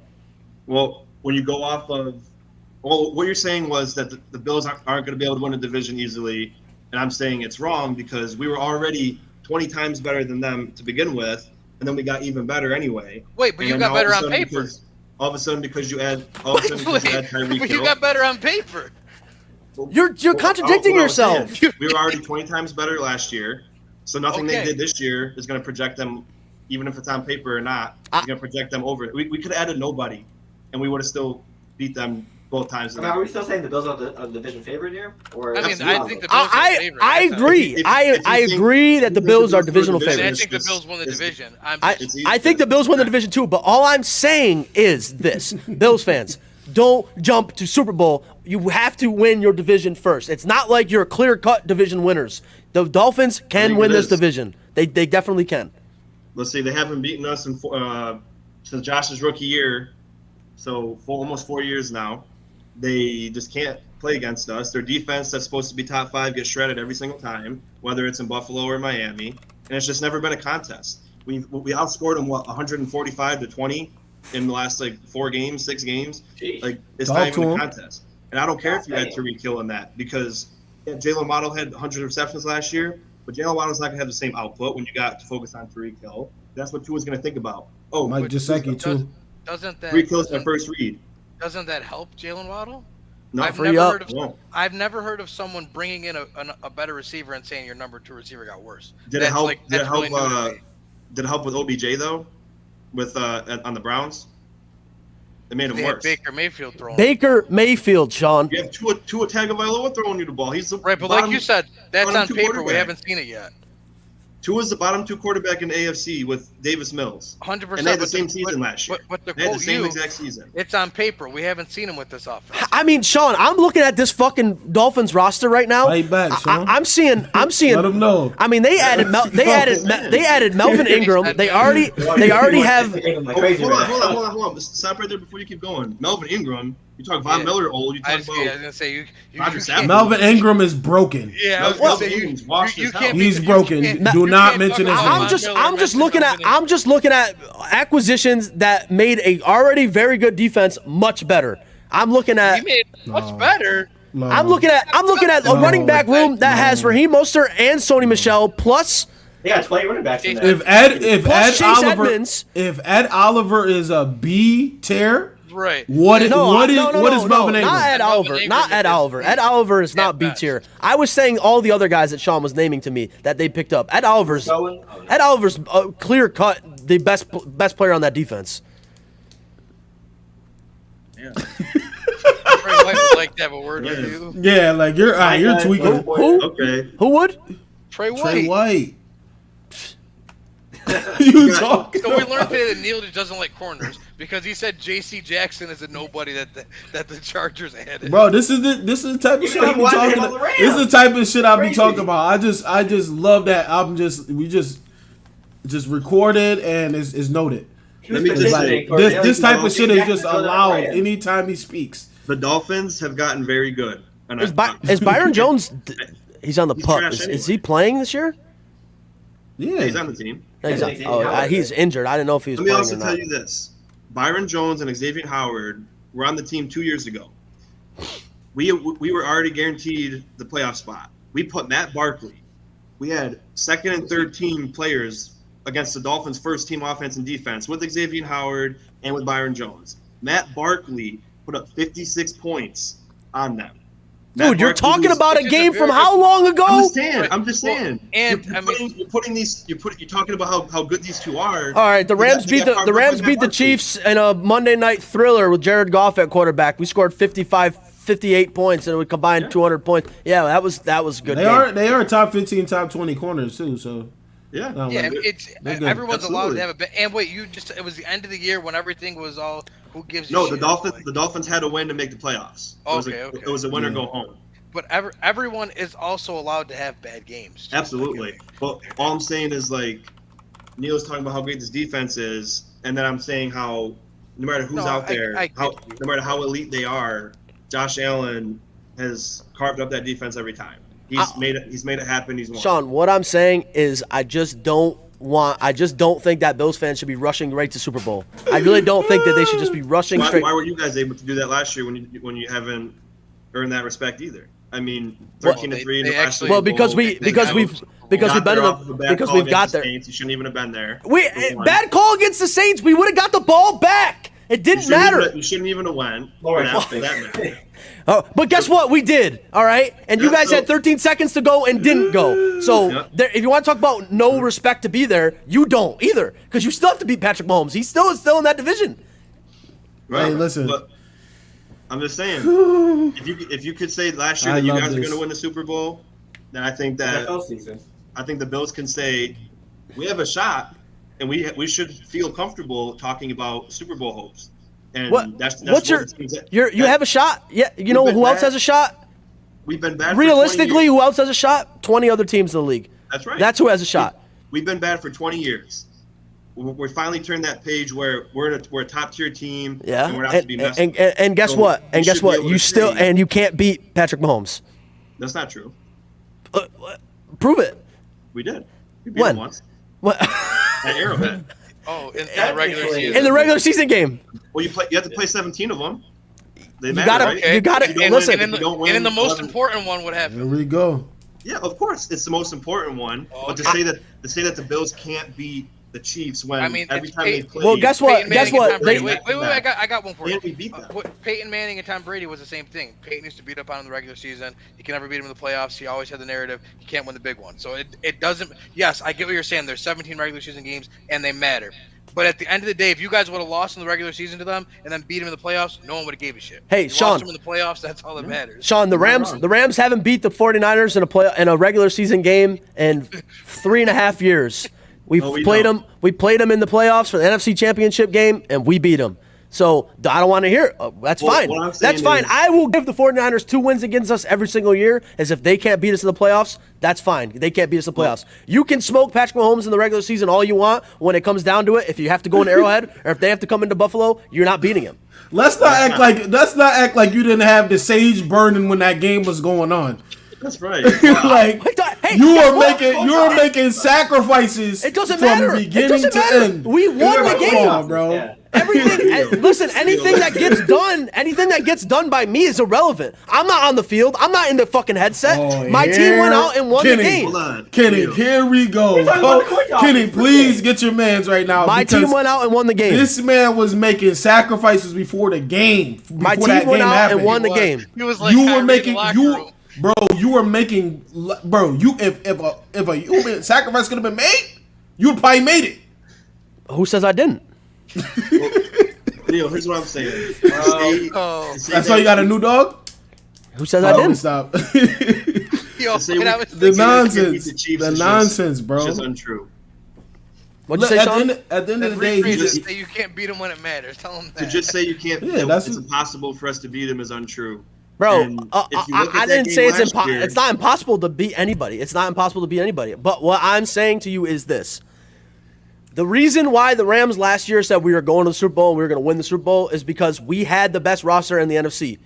Well, when you go off of, what you're saying was that the Bills aren't going to be able to win a division easily, and I'm saying it's wrong because we were already 20 times better than them to begin with, and then we got even better anyway. Wait, but you got better on paper. All of a sudden, because you add Tyreek Hill. You got better on paper. You're contradicting yourself. We were already 20 times better last year, so nothing they did this year is going to project them, even if it's on paper or not. It's going to project them over. We could have added nobody, and we would have still beat them both times. Are we still saying the Bills are the division favorite here? Or I think the Bills are favorite. I agree. I agree that the Bills are divisional favorites. I think the Bills won the division. I think the Bills won the division too, but all I'm saying is this. Bills fans, don't jump to Super Bowl. You have to win your division first. It's not like you're clear-cut division winners. The Dolphins can win this division. They definitely can. Let's see. They haven't beaten us since Josh's rookie year, so for almost 4 years now. They just can't play against us. Their defense that's supposed to be top 5 gets shredded every single time, whether it's in Buffalo or Miami, and it's just never been a contest. We outscored them 145-20 in the last 6 games. Jeez. It's not even a contest. And I don't care if you had Tyreek Hill in that because Jalen Waddle had 100 receptions last year, but Jalen Waddle's not gonna have the same output when you got to focus on Tyreek Hill. That's what Tua's gonna think about. Oh, Mike Gesicki too. Doesn't that Tyreek Hill's their first read? Doesn't that help Jalen Waddle? No, I've never heard of someone bringing in a better receiver and saying your number 2 receiver got worse. Did it help? Did it help with OBJ though? With on the Browns, it made him worse. Baker Mayfield throwing. Baker Mayfield, Sean. You have Tua Tagovailoa throwing you the ball. He's the right, but like you said, that's on paper. We haven't seen it yet. Tua's the bottom 2 quarterback in the AFC with Davis Mills. 100%. And they had the same season last year. But they had the same exact season. It's on paper. We haven't seen him with this offense. I mean, Sean, I'm looking at this fucking Dolphins roster right now. Fight back, Sean. I'm seeing. Let them know. I mean, they added Melvin Ingram. They already have. Hold on. Stop right there before you keep going. Melvin Ingram You talk Von Miller old. You talk I was about gonna say you Roger can't- Savage. Melvin Ingram is broken. Yeah, I was Well, gonna say Williams washed his can't house. be- He's you broken. can't- Do you not can't mention talk his about name. Von Miller I'm and just mention looking at Melvin I'm just looking at acquisitions that made a already very good defense much better. I'm looking Ingram. at He made it much better. No. I'm looking at a No. running back room that has Raheem Mostert and Sony Michel plus They got 20 running backs in there. Plus Chase Oliver Edmonds. if Ed Oliver is a B tier, Right. what is Melvin not Ingram? Ed Oliver. Melvin Not Ingram Ed is Oliver. Ed Oliver is not at B best. tier. I was saying all the other guys that Sean was naming to me that they picked up. Ed Oliver's clear cut the best player on that defense. Yeah. Trey White would like to have a word with you. Yeah, like you're tweaking. Who? Okay. Who would? Trey White. Trey White. You talking? So we learned today that Neil just doesn't like corners because he said J.C. Jackson is a nobody that the Chargers added. Bro, this is the type of shit I be wanted talking him on the about. Rams. This is the type of shit I be Crazy. talking about. I just love that. We just recorded and is noted. Let me just say, This type of shit is just Jackson allowed Rams. anytime he speaks. the Dolphins have gotten very good. And Is Byron Jones? He's on the He's pup. trash Is he playing this year? Yeah, he's on the team. No, he's, Yeah, not. Xavier Oh, Howard. he's injured. I didn't know if he was Let me playing also or tell not. you this: Byron Jones and Xavier Howard were on the team 2 years ago. We were already guaranteed the playoff spot. We put Matt Barkley. We had second and third team players against the Dolphins' first team offense and defense with Xavier Howard and with Byron Jones. Matt Barkley put up 56 points on them. Dude, you're talking about a which is game a from very- how long ago? I'm just saying. and, you're I mean- you're talking about how good these two are. All right, the You Rams got- beat you got the Rams Matt beat the Barkley. Chiefs in a Monday night thriller with Jared Goff at quarterback. We scored 58 points and we combined 200 points. Yeah, that was a good. they are top 15, top 20 corners too. So Yeah. no, Yeah, like, it's they're good. everyone's allowed to Absolutely. have a bet. And wait, it was the end of the year when everything was all who gives you No, shit? the Dolphins had to win to make the playoffs. Okay. It was a win or go home. But everyone is also allowed to have bad games. Absolutely. But all I'm saying is like Neil's talking about how great this defense is, and then I'm saying how no matter who's No, out there, I get you. no matter how elite they are, Josh Allen has carved up that defense every time. He's made it happen. He's won. Sean, what I'm saying is I just don't think that Bills fans should be rushing right to Super Bowl. I really don't think that they should just be rushing Why, straight. why were you guys able to do that last year when you haven't earned that respect either? I mean, 13-3 in the they last actually- Super Well, because Bowl, we've been in the because we've got there. You shouldn't even have been there. Bad call against the Saints. We would have got the ball back. It didn't matter. You shouldn't even have went. Lord, For that matter. Oh, but guess what? We did. All right, and you Yeah, guys so- had 13 seconds to go and didn't go. So Yeah. if you want to talk about no respect to be there, you don't either, because you still have to beat Patrick Mahomes. He still is still in that division. Right. Hey, listen. But I'm just saying, if you could say last year I that you love guys are this. going to win the Super Bowl, then I think that NFL season. the Bills can say we have a shot, and we should feel comfortable talking about Super Bowl hopes. And that's What's what your it seems that- you have a shot? Yeah, you know been who else bad. has a shot? We've been bad. For Realistically, 20 years. who else has a shot? 20 other teams in the league. That's right. That's who has a shot. We've been bad for 20 years. We finally turned that page where we're a top tier team. Yeah, and we're not to be messed with. and guess So what? we And guess should be what? able You to still say- and you can't beat Patrick Mahomes. That's not true. Prove it. We did. We beat When? him once What? at Arrowhead. Oh, in the regular season. In the regular season game. Well, you have to play 17 of them. They You matter, gotta- right? Okay. you gotta- If you don't listen. win- And if you don't in win the most 11 important one would happen. There we go. Yeah, of course, it's the most important one. But to Okay. say that the Bills can't beat the Chiefs when I mean, every it's time they Peyton- play. Well, guess what? Peyton Guess Manning and what? Tom Brady. They- Wait, I got one for you. And we beat them. Peyton Manning and Tom Brady was the same thing. Peyton used to beat up on him in the regular season. He can never beat him in the playoffs. He always had the narrative. He can't win the big one. So it doesn't. Yes, I get what you're saying. There's 17 regular season games and they matter. But at the end of the day, if you guys would have lost in the regular season to them and then beat them in the playoffs, no one would have gave a shit. Hey, you Sean. lost them in the playoffs. That's all that matters. Sean, the Rams haven't beat the 49ers in a regular season game in 3.5 years. We No, we played don't. them. We played them in the playoffs for the NFC Championship game, and we beat them. So I don't want to hear it. That's fine. what I'm saying That's fine. is- I will give the 49ers 2 wins against us every single year, as if they can't beat us in the playoffs. That's fine. They can't beat us in the playoffs. You can smoke Patrick Mahomes in the regular season all you want. When it comes down to it, if you have to go into Arrowhead or if they have to come into Buffalo, you're not beating him. Let's not act like you didn't have the sage burning when that game was going on. That's right. Like Hey, you guess were what? making sacrifices. It doesn't from matter. beginning It doesn't to matter. end. We won the Come game. on, bro. Yeah. Everything. Listen, anything that gets done by me is irrelevant. I'm not on the field. I'm not in the fucking headset. Oh, My team went out and won Kenny, the game. Hold on. Kenny, here we go. talking about the coin toss. Kenny, please get your mans right now. My because team went out and won the game. This man was making sacrifices before the game. My before team that went game out happened. and won the game. He was like, You Kyrie were in making the locker room. you were making if a human sacrifice could have been made, you would probably made it. Who says I didn't? Leo, here's what I'm saying. Oh. That's why you got a new dog. Who says I Oh, didn't? stop. Yo, say and we- I was The thinking, nonsense. the Chiefs The is nonsense, It's bro. just untrue. What'd Look, you say, at Sean? the end of the day, rephrase he it, just, say you can't beat him when it matters. Tell him that. To just say you can't, Yeah, that's- it's impossible for us to beat him is untrue. Bro, And if you look at I that didn't game say it's last year- It's not impossible to beat anybody. It's not impossible to beat anybody. But what I'm saying to you is this. The reason why the Rams last year said we were going to the Super Bowl and we were going to win the Super Bowl is because we had the best roster in the NFC.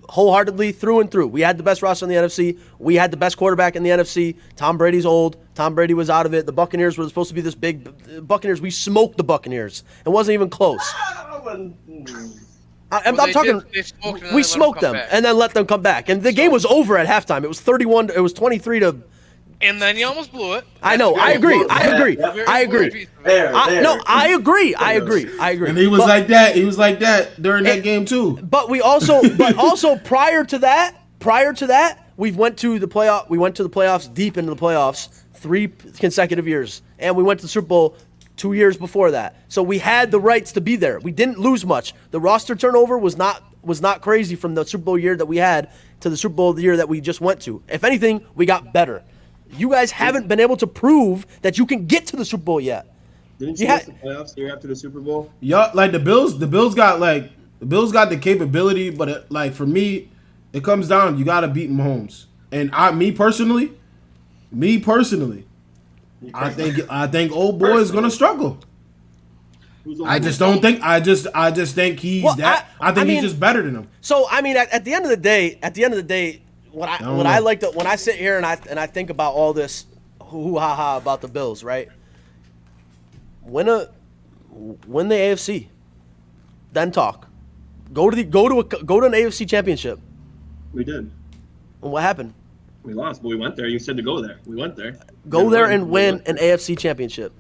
Wholeheartedly, through and through. We had the best roster in the NFC. We had the best quarterback in the NFC. Tom Brady's old. Tom Brady was out of it. The Buccaneers were supposed to be this big. Buccaneers, we smoked the Buccaneers. It wasn't even close. I'm Well, talking. they smoked and then We let smoked them them come back. and then let them come back. And the game was over at halftime. It was 31. It was 23 to. And then you almost blew it. I know. I agree. I agree. Very I agree. important piece of it. There. No, I agree. I agree. I agree. and he was But- like that. He was like that during that game too. But we also, prior to that, we went to the playoffs, deep into the playoffs, 3 consecutive years, and we went to the Super Bowl 2 years before that. So we had the rights to be there. We didn't lose much. The roster turnover was not crazy from the Super Bowl year that we had to the Super Bowl the year that we just went to. If anything, we got better. You guys haven't been able to prove that you can get to the Super Bowl yet. Didn't you Yeah. miss the playoffs the year after the Super Bowl? Y'all like the Bills got the capability, but like for me, it comes down you got to beat Mahomes. And me personally, I think old boy is gonna struggle. Who's I just don't think. I just think he's Well, that. I think he's just better than him. So I mean, at the end of the day, when I sit here and I think about all this hoo ha ha about the Bills, right? Win the AFC, then talk. Go to an AFC championship. We did. And what happened? We lost, but we went there. You said to go there. We went there. Go there and win an AFC championship.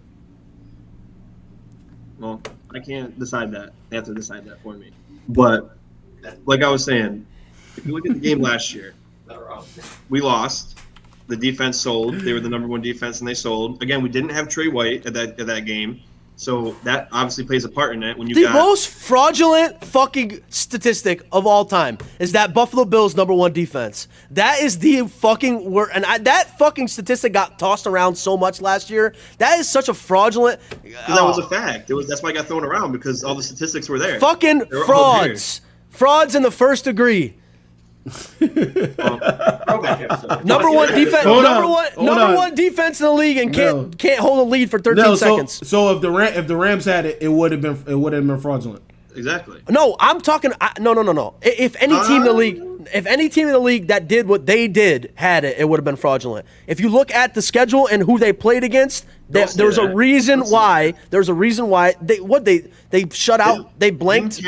Well, I can't decide that. They have to decide that for me. But like I was saying, if you look at the game last year, Not wrong. we lost. The defense sold. They were the number 1 defense, and they sold. Again, we didn't have Trey White at that game, so that obviously plays a part in it. When you The got most fraudulent fucking statistic of all time is that Buffalo Bills number 1 defense. That is the fucking word, and that fucking statistic got tossed around so much last year. That is such a fraudulent. that was a fact. That's why it got thrown around because all the statistics were there. Fucking They were all there. frauds in the first degree. Throwback episode. Number 1 defense. Hold Number on, one. hold Number on. 1 defense in the league and can't hold a lead for 13 No, seconds. so if the Rams had it, it would have been fraudulent. Exactly. No, I'm talking. No. If any team in the league that did what they did had it, it would have been fraudulent. If you look at the schedule and who they played against, Don't say there's a that. reason Don't say why. There's a reason why they shut out. They blanked.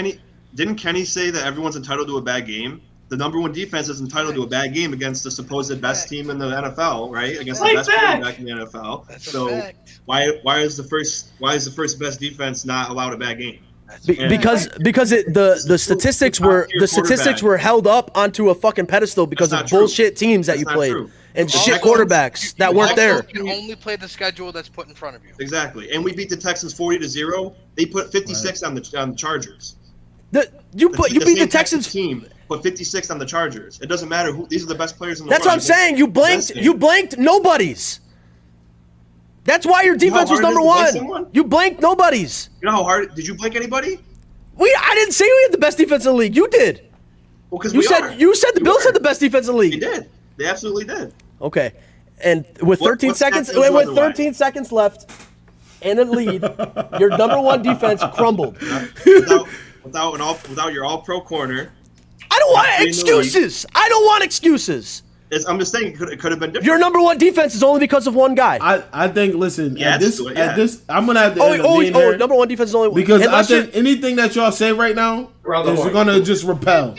Didn't Kenny say that everyone's entitled to a bad game? The number 1 defense is entitled to a bad game against the supposed best team in the NFL, right? Against the Fight best back! quarterback in the NFL. That's a So fact. why is the first best defense not allowed a bad game? Because the statistics were held up onto a fucking pedestal because That's of not true. bullshit teams that That's you not played true. and You shit also- quarterbacks that You weren't also there. can only play the schedule that's put in front of you. Exactly. And we beat the Texans 40-0. They put 56 on the Chargers. You beat the same Texans. team put 56 on the Chargers. It doesn't matter who. These are the best players in the That's world. what I'm saying. You Best team. blanked nobodies. That's why your defense was hard it is number to blank 1. someone? You blanked nobodies. You know how hard? Did you blink anybody? I didn't say we had the best defense in the league. You did. Well, because You said the Bills had the best defense in the They league. did. They absolutely did. Okay. And with 13 what seconds stats tells you with 13 seconds left and a lead, your number one defense crumbled. Without your all-pro corner. I don't want excuses. I don't want excuses. I'm just saying it could have been different. Your number one defense is only because of one guy. I think. Listen, Yeah, at this, I'm gonna have to. end up being here number one defense is only because I unless think anything that y'all say right now is gonna just repel.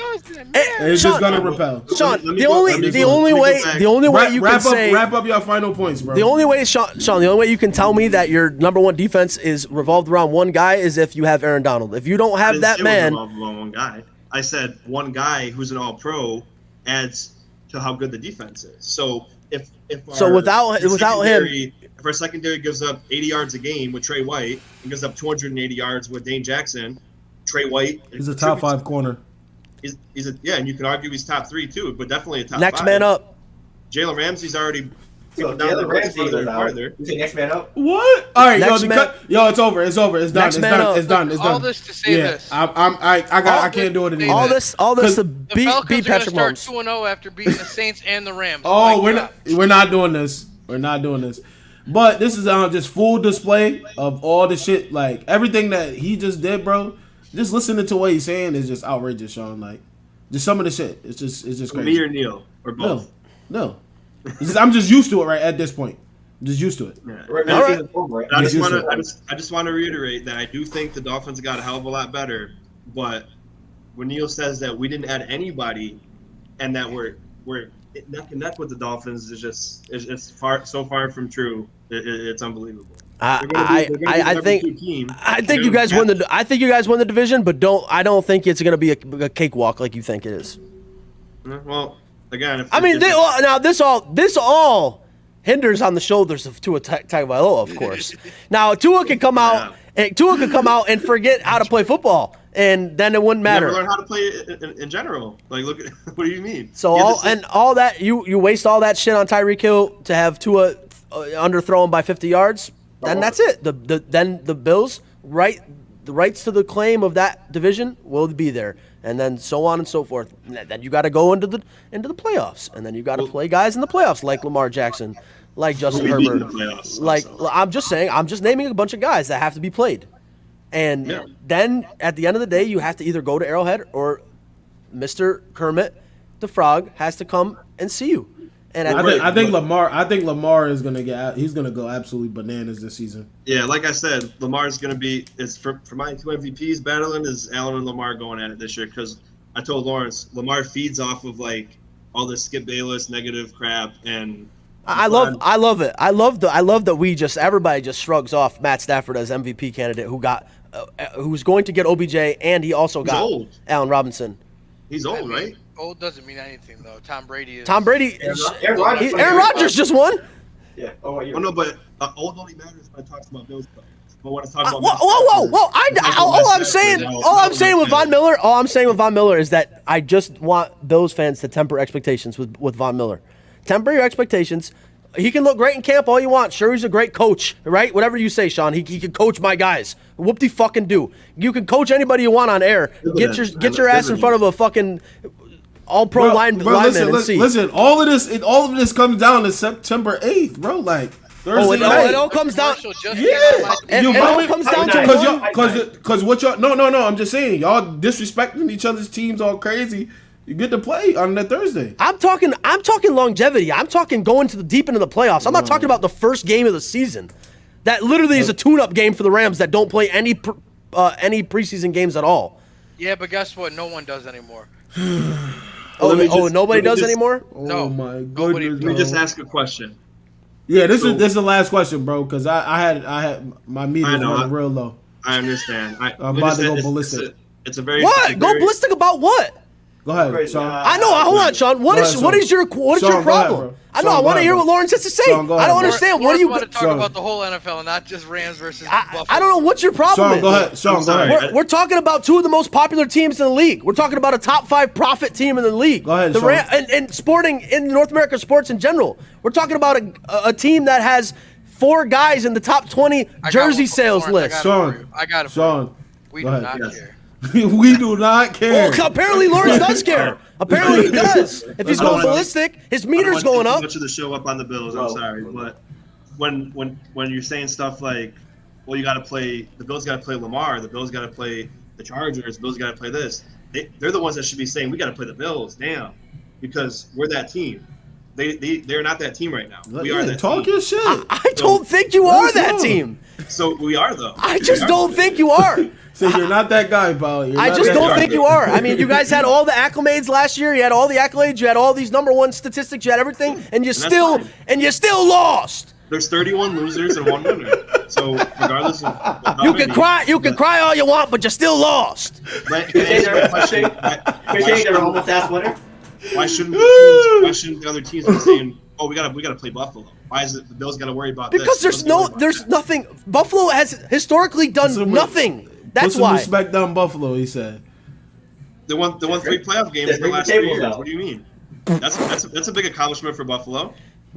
It's just gonna repel. Sean, the only way you can say wrap up your final points, bro. the only way, Sean, the only way you can tell me that your number one defense is revolved around one guy is if you have Aaron Donald. If you don't have that man, one guy. I said one guy who's an all-pro adds to how good the defense is. So if without him, if our secondary gives up 80 yards a game with Trey White and gives up 280 yards with Dane Jackson, Trey White He's a top 5 corner. He's and you can argue he's top 3 too, but definitely a top next 5. man up. Jalen Ramsey's already So down the road Ramsey farther. You say next man up? What? All right, Next yo, man- it's over. It's over. It's done. Next It's man done. up. It's done. It's done. All this to say this. I can't do it anymore. All this to The beat Falcons are Patrick going to Mahomes. start 2-0 after beating the Saints and the Rams. Oh, Like, we're not doing this. We're not doing this. But this is just full display of all the shit, like everything that he just did, bro. Just listening to what he's saying is just outrageous, Sean. Like, just some of the shit. It's just crazy. Me or Neil or both. No. I'm just used to it right at this point. I'm just used to it. Yeah. Right. I just Yeah. want to reiterate that I do think the Dolphins got a hell of a lot better, but when Neil says that we didn't add anybody and that we're neck and neck with the Dolphins is just it's so far from true. It's unbelievable. I think you guys win the. I think you guys win the division, but I don't think it's going to be a cakewalk like you think it is. Well, again, this all hinders on the shoulders of Tua Tagovailoa, of course. Now Tua can come out and forget how to play football, and then it wouldn't matter. Never learn how to play in general. Like, look, what do you mean? So all that you waste all that shit on Tyreek Hill to have Tua underthrow him by 50 yards. Then that's it. Then the Bills the rights to the claim of that division will be there, and then so on and so forth. And then you got to go into the playoffs, and then you got to play guys in the playoffs like Lamar Jackson, like Justin Herbert. Like I'm just naming a bunch of guys that have to be played, and then at the end of the day, you have to either go to Arrowhead or Mr. Kermit the Frog has to come and see you. And I think Lamar is gonna he's gonna go absolutely bananas this season. Yeah, like I said, Lamar's gonna be. It's for my 2 MVPs battling is Allen and Lamar going at it this year because I told Lawrence Lamar feeds off of like all this Skip Bayless negative crap and. I love it. I love that everybody just shrugs off Matt Stafford as MVP candidate who's going to get OBJ and he also got Allen Robinson. He's old, right? Old doesn't mean anything though. Tom Brady. Aaron Rodgers just won. Yeah. Oh no, but old only matters when it talks about Bills players. But when it talks about whoa! All I'm saying with Von Miller is that I just want Bills fans to temper expectations with Von Miller. Temper your expectations. He can look great in camp all you want. Sure, he's a great coach, right? Whatever you say, Sean. He can coach my guys. Whoop-de-fucking-do. You can coach anybody you want on air. Get your ass in front of a fucking all-pro lineman and see. Listen, all of this comes down to September 8th, bro. Like Thursday night. It all comes down. It all comes down to because what y'all. No. I'm just saying, y'all disrespecting each other's teams all crazy. You get to play on that Thursday. I'm talking longevity. I'm talking going to the deep into the playoffs. I'm not talking about the first game of the season. That literally is a tune-up game for the Rams that don't play any preseason games at all. Yeah, but guess what? No one does anymore. Nobody does anymore? No. Oh my goodness. Let me just ask a question. Yeah, this is the last question, bro. Because I had my meter running real low. I understand. I'm about to go ballistic. It's a very what? Go ballistic about what? Go ahead, Sean. I know. Hold on, Sean. What is your problem? I know. I want to hear what Lawrence has to say. I don't understand. What do you want to talk about the whole NFL and not just Rams versus Buffalo? I don't know what your problem is. Go ahead. Sean, go ahead. We're talking about two of the most popular teams in the league. We're talking about a top 5 profit team in the league. Go ahead, Sean. And sporting in North America sports in general. We're talking about a team that has 4 guys in the top 20 jersey sales list. I got it. Sean, We do not care. We do not care. Well, apparently Lawrence does care. Apparently he does. If he's going ballistic, his meter's going up. Much of the show up on the Bills. I'm sorry, but when you're saying stuff like, well, you got to play the Bills, got to play Lamar, the Bills got to play the Chargers, the Bills got to play this. They're the ones that should be saying we got to play the Bills, damn, because we're that team. They're not that team right now. We are that talk team. your shit. I don't think you are that team. So we are though. I just don't think you are. So you're not that guy, pal. I just don't think you are. I mean, you guys had all the acclimates last year. You had all the accolades. You had all these number one statistics. You had everything, and you still lost. There's 31 losers and 1 winner. So regardless of how You many, can cry. You can cry all you want, but you still lost. Can I answer the question? You're saying they're almost ass winner? Why shouldn't the other teams be saying, "Oh, we gotta play Buffalo"? Why is it the Bills gotta worry about this? Because there's nothing. Buffalo has historically done nothing. That's put some why. respect on Buffalo, he said. They won 3 playoff games in the last 3 years. What do you mean? That's a big accomplishment for Buffalo.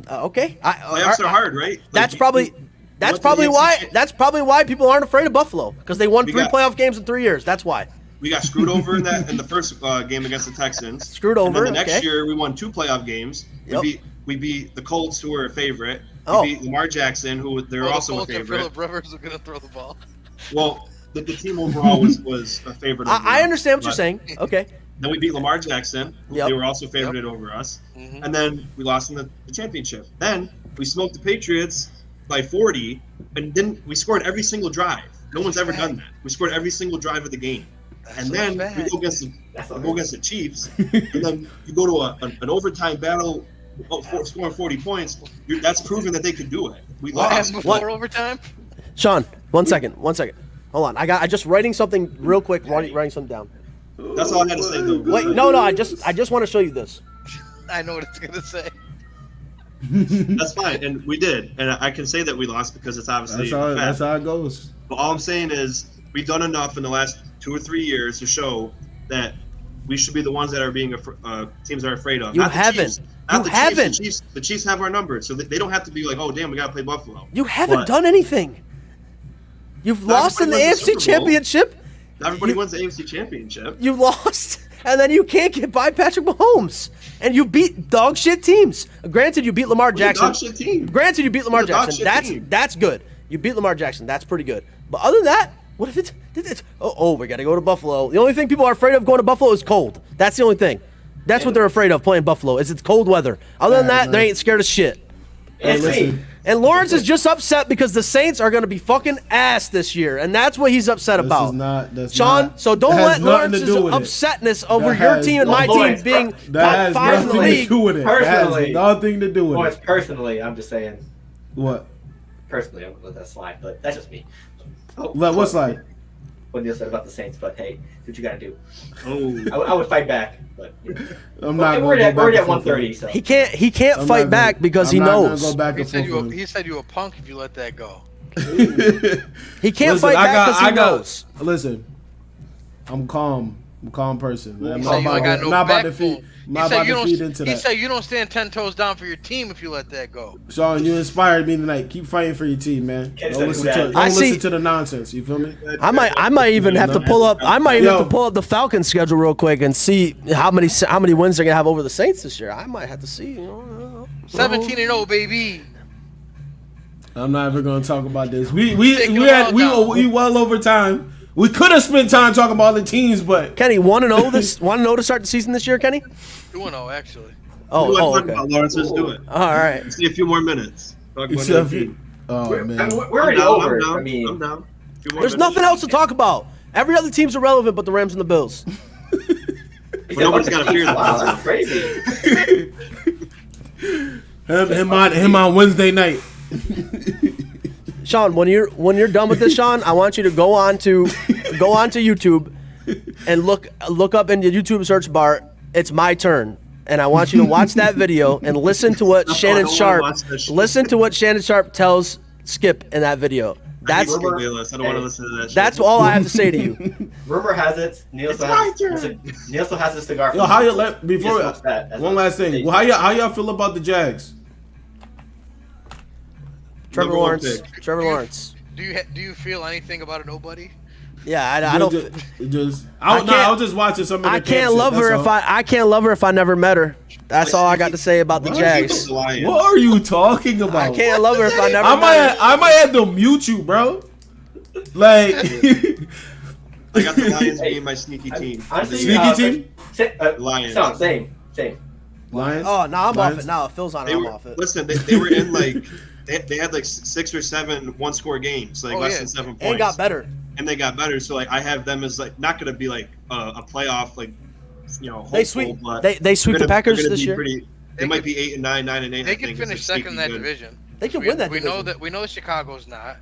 Okay. Playoffs are hard, right? That's probably why people aren't afraid of Buffalo, because they won 3 playoff games in 3 years. That's why. We got screwed over in the first game against the Texans. Screwed over. And then the next year we won 2 playoff games. Yep. We beat the Colts, who were a favorite. Oh. We beat Lamar Jackson, who they're also a favorite. Philip Rivers are gonna throw the ball. Well, the team overall was a favorite. I understand what you're saying. Okay. Then we beat Lamar Jackson. Yep. They were also favored over us. Mm-hmm. And then we lost in the championship. Then we smoked the Patriots by 40, and then we scored every single drive. No one's ever done that. We scored every single drive of the game. And then we go against the Chiefs, and then you go to an overtime battle, scoring 40 points. That's proving that they could do it. We lost. Before overtime? Sean, one second. Hold on. I just writing something real quick. Writing something down. That's all I had to say, though. Wait, no. I just want to show you this. I know what it's gonna say. That's fine, and we did, and I can say that we lost because it's obviously That's how it goes. But all I'm saying is we've done enough in the last 2 or 3 years to show that we should be the ones that are being teams are afraid of. You haven't. The Chiefs have our number, so they don't have to be like, oh damn, we gotta play Buffalo. You haven't done anything. You've lost in the AFC Championship. Everybody wins the AFC Championship. You lost, and then you can't get by Patrick Mahomes. And you beat dog shit teams. Granted, you beat Lamar Jackson. Dog shit team. Granted, you beat Lamar Jackson. That's good. You beat Lamar Jackson. That's pretty good. But other than that, what if it's we got to go to Buffalo. The only thing people are afraid of going to Buffalo is cold. That's the only thing. That's what they're afraid of playing Buffalo, is it's cold weather. Other than that, they ain't scared of shit. Hey, listen. And Lawrence is just upset because the Saints are going to be fucking ass this year, and that's what he's upset about. Sean, so don't let Lawrence's upsetness over your team and my team being top 5 in the league. Personally, nothing to do with it. Personally, I'm just saying. What? Personally, I'm gonna let that slide, but that's just me. What slide? What Neil said about the Saints, but hey, do what you gotta do. Oh, I would fight back, but I'm not. We're at 130, so he can't fight back because he knows. He said you a punk if you let that go. He can't fight back because he knows. Listen, I'm calm. I'm a calm person. Man. I'm not about to feed into that. He said you don't stand 10 toes down for your team if you let that go. Sean, you inspired me tonight. Keep fighting for your team, man. Don't listen to the nonsense. You feel me? I might even have to pull up. I might even have to pull up the Falcons schedule real quick and see how many wins they're gonna have over the Saints this year. I might have to see. 17-0, baby. I'm not ever gonna talk about this. We well over time. We could have spent time talking about the teams, but Kenny, 1-0 to start the season this year, Kenny? 2-0 actually. Talk about Lawrence, let's do it. All right. Let's see a few more minutes. we're already over. I'm down. There's nothing else to talk about. Every other team's irrelevant but the Rams and the Bills. But nobody's got to fear them. Wow, that's crazy. him on Wednesday night. Sean, when you're done with this, Sean, I want you to go on to YouTube and look up in the YouTube search bar. It's my turn, and I want you to watch that video and listen to what Shannon Sharp tells Skip in that video. I don't want to listen to that shit. That's all I have to say to you. Rumor has it, Neil still has a cigar. Yo, one last thing. Well, how y'all feel about the Jags? Trevor Lawrence. Do you feel anything about a nobody? Yeah, I don't. I was just watching some of the I can't love her if I can't love her if I never met her. That's all I got to say about the Jags. What are you talking about? I can't love her if I never met her. I might have to mute you, bro. Like, I got the Lions being my sneaky team. Sneaky team? Lions. No, same. Lions? Oh, no, I'm Lions? off it. No, Phil's on it. I'm off it. Listen, they were in like they had like 6 or 7 one-score games, like less than 7 points. And got better. And they got better. So like I have them as like not going to be like a playoff like hopeful, They sweep. but They sweep the Packers this year. They might be 8 and 9, 9 and 8. They can finish second in that division. They can win that division. We know that Chicago's not.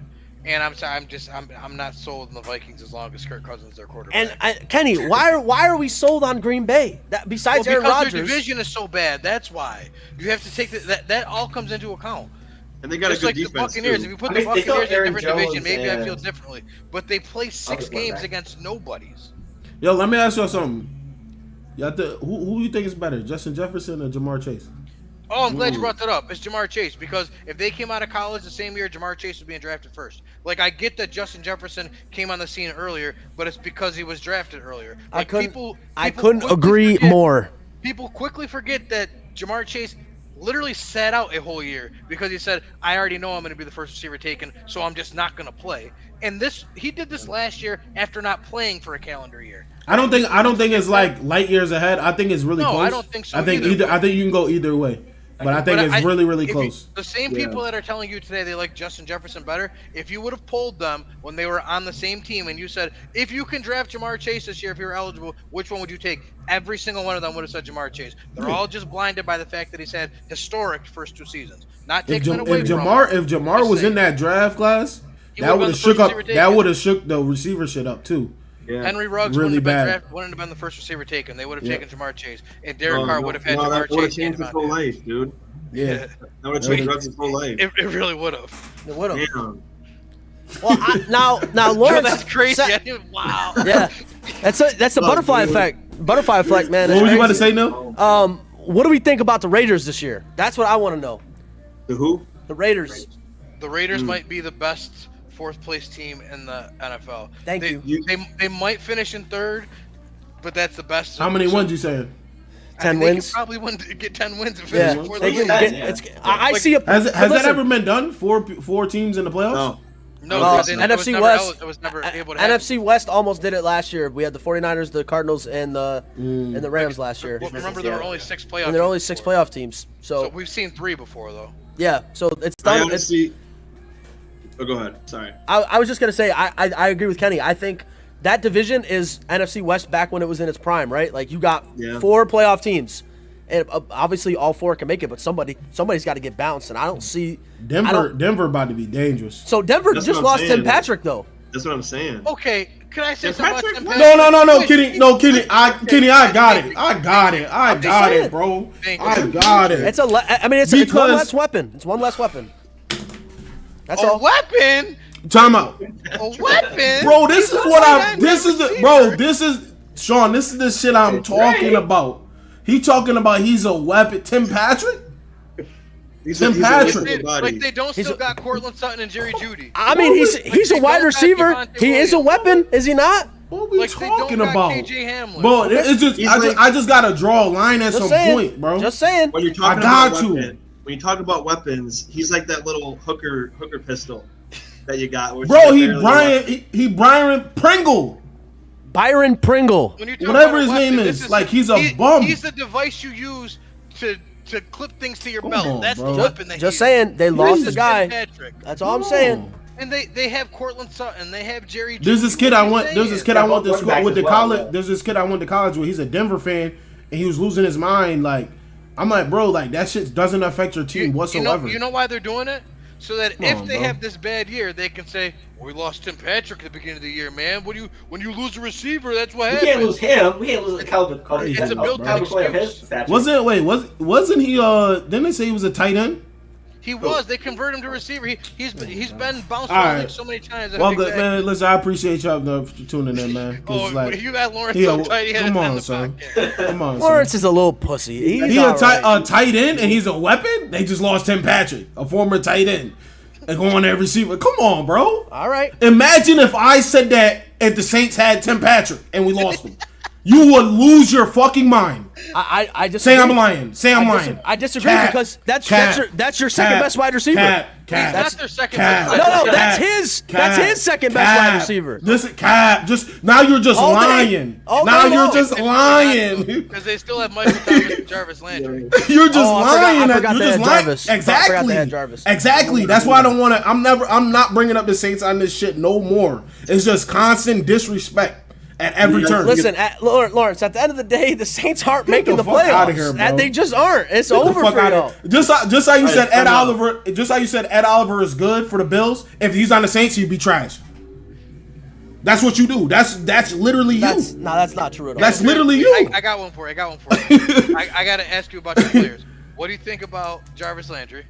And I'm not sold on the Vikings as long as Kirk Cousins is their quarterback. And Kenny, why are we sold on Green Bay? Besides Aaron Rodgers, their division is so bad. That's why you have to take that all comes into account. And they got Just a good like defense the Buccaneers. too. If you put the Buccaneers in a different division, maybe I feel and- differently. But they play 6 games against nobodies. Yo, let me ask y'all something. Who you think is better, Justin Jefferson or Jamar Chase? Oh, I'm glad you brought that up. It's Jamar Chase, because if they came out of college the same year, Jamar Chase was being drafted first. Like, I get that Justin Jefferson came on the scene earlier, but it's because he was drafted earlier. Like, I couldn't quickly agree more. People quickly forget that Jamar Chase literally sat out a whole year because he said, I already know I'm going to be the first receiver taken, so I'm just not going to play. And he did this last year after not playing for a calendar year. I don't think it's like light years ahead. I think it's really close. No, I don't think so I think either. I think you can go either way. But I think it's really close. The same people that are telling you today they like Justin Jefferson better, if you would have polled them when they were on the same team and you said, if you can draft Jamar Chase this year, if you're eligible, which one would you take? Every single one of them would have said Jamar Chase. They're all just blinded by the fact that he's had historic first 2 seasons. Not taking it away from him. If Jamar was in that draft class, that would have shook the receiver shit up too. Yeah. Henry Ruggs really wouldn't have been the first receiver taken. They would have taken Jamar Chase, and Derek Carr would have had Jamar That would have Chase. changed his whole life, dude. Yeah. That would have changed Ruggs' whole life. It really would have. It would have. Damn. Well, now Lawrence. That's crazy. Wow. Yeah, that's the butterfly effect. Butterfly effect, man. What were you about to say, no? What do we think about the Raiders this year? That's what I want to know. The who? The Raiders. The Raiders might be the best 4th place team in the NFL. Thank you. They might finish in 3rd, but that's the best. How many wins you saying? 10 They wins. could probably get 10 wins and Yeah, finish before they the can league. I see a. Has that listen, ever been done? Four teams in the playoffs? No. No, NFC West. It was never able to happen. NFC West almost did it last year. We had the 49ers, the Cardinals, and the Rams last year. Well, remember, there were only 6 playoff. And there are only teams 6 before. playoff teams. So So we've seen 3 before, though. yeah, so it's I done. honestly. Oh, go ahead. Sorry. I was just gonna say I agree with Kenny. I think that division is NFC West back when it was in its prime, right? Like you got 4 playoff teams, and obviously all 4 can make it, but somebody's got to get bounced, and I don't see Denver about to be dangerous. So Denver That's just what I'm lost saying. Tim Patrick though. That's what I'm saying. Okay, can I say Yeah, something Patrick- about Tim Patrick? No, Kenny. I got it, bro. I got it. It's it's one less weapon. It's one less weapon. That's A all. weapon? Time out. A weapon? Bro, this is what I'm. this is Sean, this is the shit I'm talking about. He talking about he's a weapon. Tim Patrick? Tim Patrick. Like they don't still got Cortland Sutton and Jerry Judy. I mean, he's a wide receiver. He is a weapon, is he not? What are we Like they talking don't got about? KJ Hamler. Bro, it's just I just gotta draw a line at some point, bro. Just saying. When you're talking I about got you. weapon, when you talk about weapons, he's like that little hooker pistol that you got. which Bro, is barely he Brian Pringle. Byron Pringle. When you talk Whatever about his weapon, name this is, like he's a bum. He's the device you use to clip things to your Come belt. on, That's bro. the weapon they Just use. saying, they lost the Tim guy. Patrick. That's all I'm saying. And they have Cortland Sutton. They have Jerry Judy. There's this kid I went. There's this kid I went to school with the as well, college. though. There's this kid I went to college with. He's a Denver fan, and he was losing his mind. Like, I'm like, bro, like that shit doesn't affect your team whatsoever. You know why they're doing it? So that Come if on, they bro. have this bad year, they can say, "We lost Tim Patrick at the beginning of the year, man. When you lose a receiver, that's what We happens." can't lose him. We can't lose the Calvin. It's a built-in excuse. Wasn't he? Didn't they say he was a tight end? He was. They convert him to receiver. He's been bounced All around right. like so many times. Well, man, listen, I appreciate y'all for tuning in, man. 'Cause, Oh, like, you got Lawrence yeah, so tight. He had come to on, end the son. podcast. Come on, Lawrence is a little pussy. He a tight end and he's a weapon. They just lost Tim Patrick, a former tight end, and going at receiver. Come on, bro. All right. Imagine if I said that if the Saints had Tim Patrick and we lost him. You would lose your fucking mind. I just say I'm lying. Say I'm lying. I disagree because that's your second best wide receiver. That's their second best. best. No, that's his second best wide receiver. Listen, just now you're just lying. Now you're just lying. Because they still have Michael Thomas and Jarvis Landry. You're just lying. I forgot you're they just had lying. Jarvis. Exactly. I forgot they had Jarvis. Exactly. That's why I don't want to. I'm not bringing up the Saints on this shit no more. It's just constant disrespect. At every turn. Listen, Lawrence. At the end of the day, the Saints aren't making the playoffs. Outta here, bro. They just aren't. It's over for y'all. Just how you said Ed Oliver. Just how you said Ed Oliver is good for the Bills. If he's on the Saints, he'd be trash. That's what you do. That's literally you. No, that's not true at all. That's literally you. I got one for you. I got to ask you about your players. What do you think about Jarvis Landry?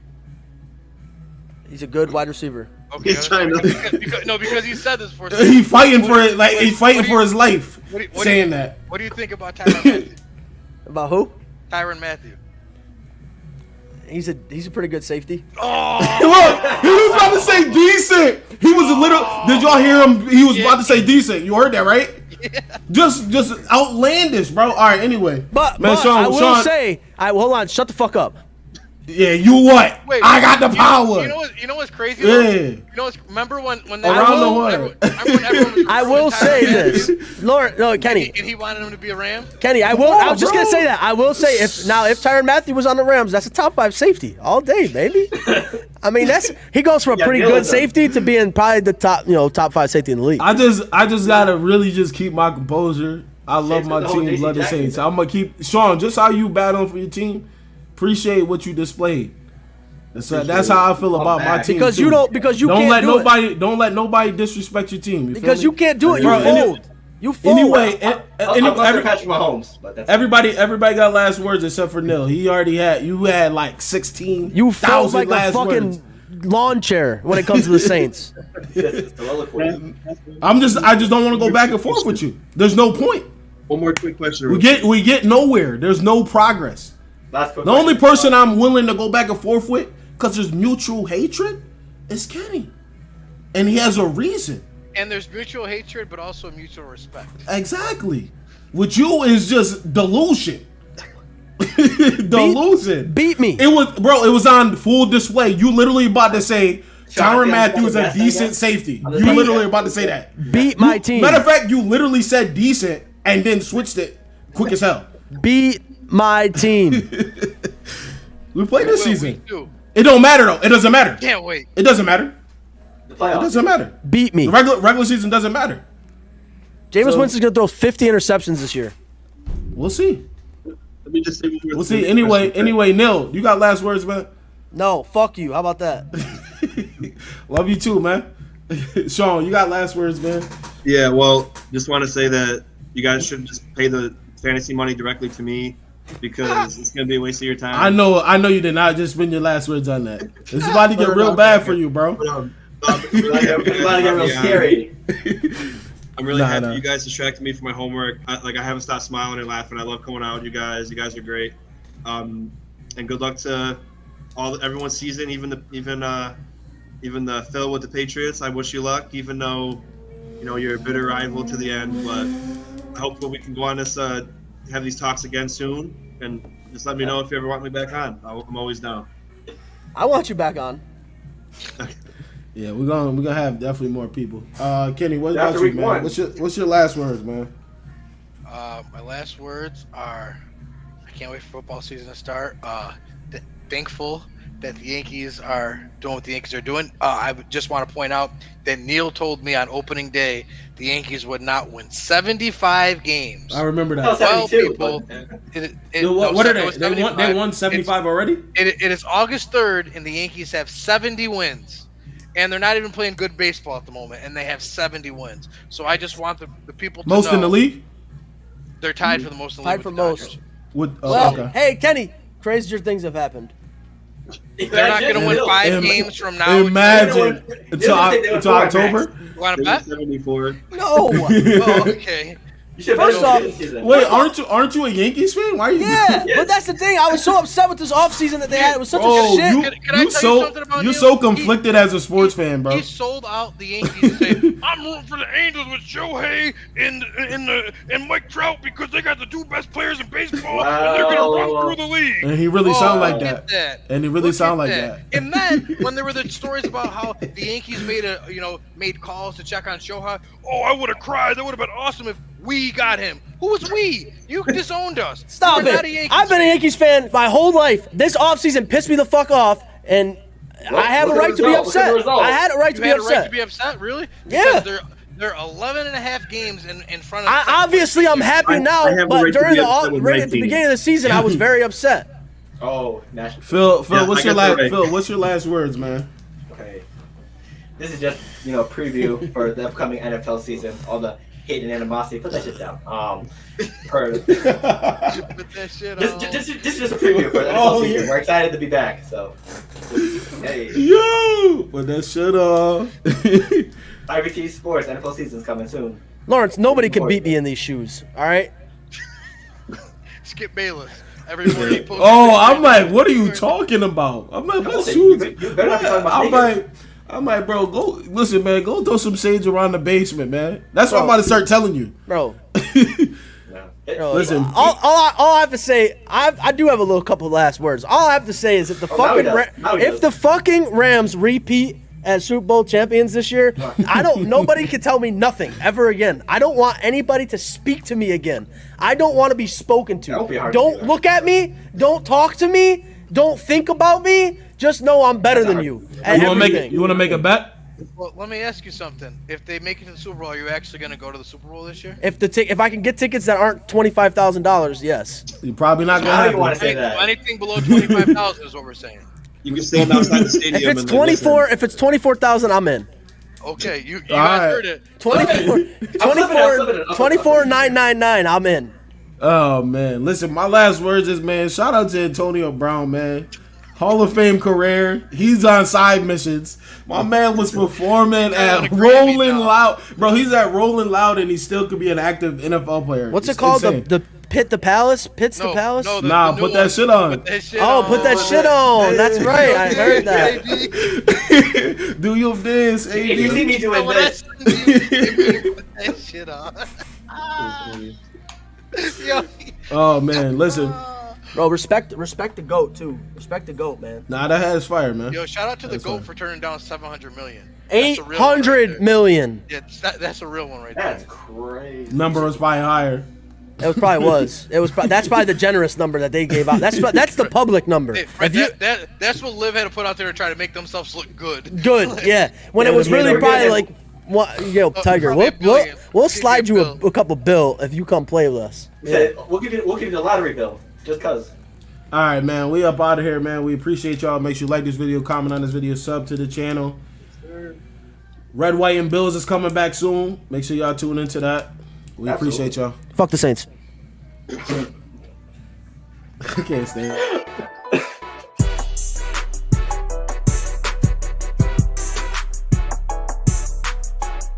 He's a good wide receiver. Okay, He's trying to. Because he said this for. He's fighting for it. Like he's fighting for his life. Saying that. What do you think about Tyrann Mathieu? About who? Tyrann Mathieu. He's a pretty good safety. Oh, Look, he was about to say decent. He was a little. Did y'all hear him? He was about to say decent. You heard that, right? Yeah. Just outlandish, bro. All right. Anyway, But Sean, I will say, hold on, shut the fuck up. Yeah, you what? Wait, I got the power. You know what's crazy? Yeah. You know what's? Remember when they Around the horn. I will say this, Kenny. And he wanted him to be a Ram. Kenny, I was just gonna say that. I will say if Tyrann Mathieu was on the Rams, that's a top 5 safety all day, baby. I mean, he goes from a pretty good safety to being probably the top 5 safety in the league. I just gotta really just keep my composure. I love my team, love the Saints. I'm gonna keep Sean. Just how you battling for your team. Appreciate what you displayed. That's how I feel about my team. Because too. Don't let nobody disrespect your team. You can't do it. You fold. You fold. Anyway, Patrick Mahomes, but that's everybody got last words except for Nil. He already had. You had like 16. You fold like last a fucking words. lawn chair when it comes to the Saints. I just don't want to go back and forth with you. There's no point. One more quick question. We get nowhere. There's no progress. The only person I'm willing to go back and forth with, because there's mutual hatred, is Kenny. And he has a reason. And there's mutual hatred, but also mutual respect. Exactly. With you is just delusion. Delusion. Beat me. It was on full display. You literally about to say Tyrann Mathieu is a decent safety. You literally about to say that. Beat my team. Matter of fact, you literally said decent and then switched it quick as hell. Beat my team. We played this season. It don't matter though. It doesn't matter. Can't wait. It doesn't matter. The playoffs. It doesn't matter. Beat me. The regular season doesn't matter. Jameis Winston's gonna throw 50 interceptions this year. We'll see. Let me just say We'll see. Anyway, Nil, you got last words, man. No, fuck you. How about that? Love you too, man. Sean, you got last words, man. Yeah, well, just want to say that you guys should just pay the fantasy money directly to me because it's gonna be a waste of your time. I know you did not just spend your last words on that. It's about to get real bad for you, bro. Scary. I'm really happy you guys distracted me from my homework. I haven't stopped smiling and laughing. I love coming out with you guys. You guys are great. And good luck to everyone's season, even the Phil with the Patriots. I wish you luck, even though you're a bitter rival to the end. But I hope that we can go on this have these talks again soon, and just let me know if you ever want me back on. I'm always down. I want you back on. Yeah, we're gonna have definitely more people. Kenny, what about you, man? What's your last words, man? My last words are, I can't wait for football season to start. Thankful that the Yankees are doing what the Yankees are doing. I just want to point out that Neil told me on opening day the Yankees would not win 75 games. I remember that. 72, people. What are they? They won 75 already? It is August 3rd, and the Yankees have 70 wins. And they're not even playing good baseball at the moment, and they have 70 wins. So I just want the people to know. Most in the league? They're tied for the most in the league. Tied for most. Okay. Hey, Kenny, crazier things have happened. They're not going to win 5 games from now. Imagine until October. You want to bet? 74. No. Oh, okay. You should First bet off- him this season. Wait, aren't you a Yankees fan? Why are you? Yeah, Yes. but that's the thing. I was so upset with this offseason that they had. It was such Oh, a shit. Can I tell you something about you him? so conflicted as a sports fan, bro. He sold out the Yankees to say, I'm rooting for the Angels with Shohei and Mike Trout because they got the two best players in baseball and they're gonna run through the league. And he really sound like look at that. And he really Look sound at like that. And then when there were the stories about how the Yankees made calls to check on Shohei, I would have cried. That would have been awesome if we got him. Who was we? You disowned us. Stop You were not a it. Yankees I've been a fan. Yankees fan my whole life. This offseason pissed me the fuck off, and I have a look at right the to be result. Look at the upset. result. I had a right to You be had a right upset. to be upset, really? Yeah. Because they're 11 and a half games in front of. Obviously, I'm happy I now, have a but right to during be upset with right my at the team. beginning of the season, I was very upset. Oh, national. Phil, Yeah, what's I your got that last? right. Phil, what's your last words, man? Okay. This is just preview for the upcoming NFL season. All the hate and animosity. Put that shit down. Put that shit on. This is just a preview for the NFL season. We're excited to be back. So, hey, Yo, put that shit on. IBTE Sports NFL season's coming soon. Lawrence, nobody can beat me in these shoes. All right. Skip Bayless. Everywhere he posts. Oh, I'm like, what are you talking about? I'm like, what shoes? You better not be talking about I'm like, bro, go listen, man. Go throw some shades around the basement, man. That's what I'm about to start telling you. Bro. Bro, Listen. all I have to say, I do have a little couple last words. All I have to say is if the now he fucking does. Now he if does. the fucking Rams repeat as Super Bowl champions this year, nobody can tell me nothing ever again. I don't want anybody to speak to me again. I don't want to be spoken to. That won't be hard to Don't do. look at me. Don't talk to me. Don't think about me. Just know I'm better than you at You everything. want to make a bet? Well, let me ask you something. If they make it to the Super Bowl, are you actually going to go to the Super Bowl this year? If I can get tickets that aren't $25,000, yes. You're probably not I don't even gonna want to happen. say that. Anything below 25,000 is what we're saying. You can stand outside the stadium. If it's and 24, if it's 24,000, I'm in. Okay, you All guys right. heard it. 24,999, I'm in. Oh man, listen. My last words is, man. Shout out to Antonio Brown, man. Hall of Fame career. He's on side missions. My man was performing at Rolling Loud, bro. He's at Rolling Loud, and he still could be an active NFL player. What's It's it called? insane. The Pit the Palace? Pits the Palace? No, Nah, the new put that one. shit on. Put that shit Oh, on. put that shit on. That's right. I heard that. Baby. Do your dance, If you see AD. me doing Put this, that shit on. Yo, Oh man, listen. Bro, respect the GOAT, too. Respect the GOAT, man. Nah, that has fire, man. yo, shout out to the That's GOAT fine. for turning down $700 million. That's a real one right 800 there. million. Yeah, that's a real one right that's there. crazy. Number was probably higher. It probably was. That's probably the generous number that they gave out. That's the public number. Hey, If you, that's what Liv had to put out there to try to make themselves look good. good, yeah. When it was Yeah, really we're probably getting- like, what, yo, Tiger, probably a billion. we'll Give slide you you a bill. a couple bill if you come play with us. We said, we'll give you the lottery bill just cause. All right, man. We up out of here, man. We appreciate y'all. Make sure you like this video, comment on this video, sub to the channel. Red, White, and Bills is coming back soon. Make sure y'all tune into that. We appreciate y'all. Fuck the Saints. I can't stand it.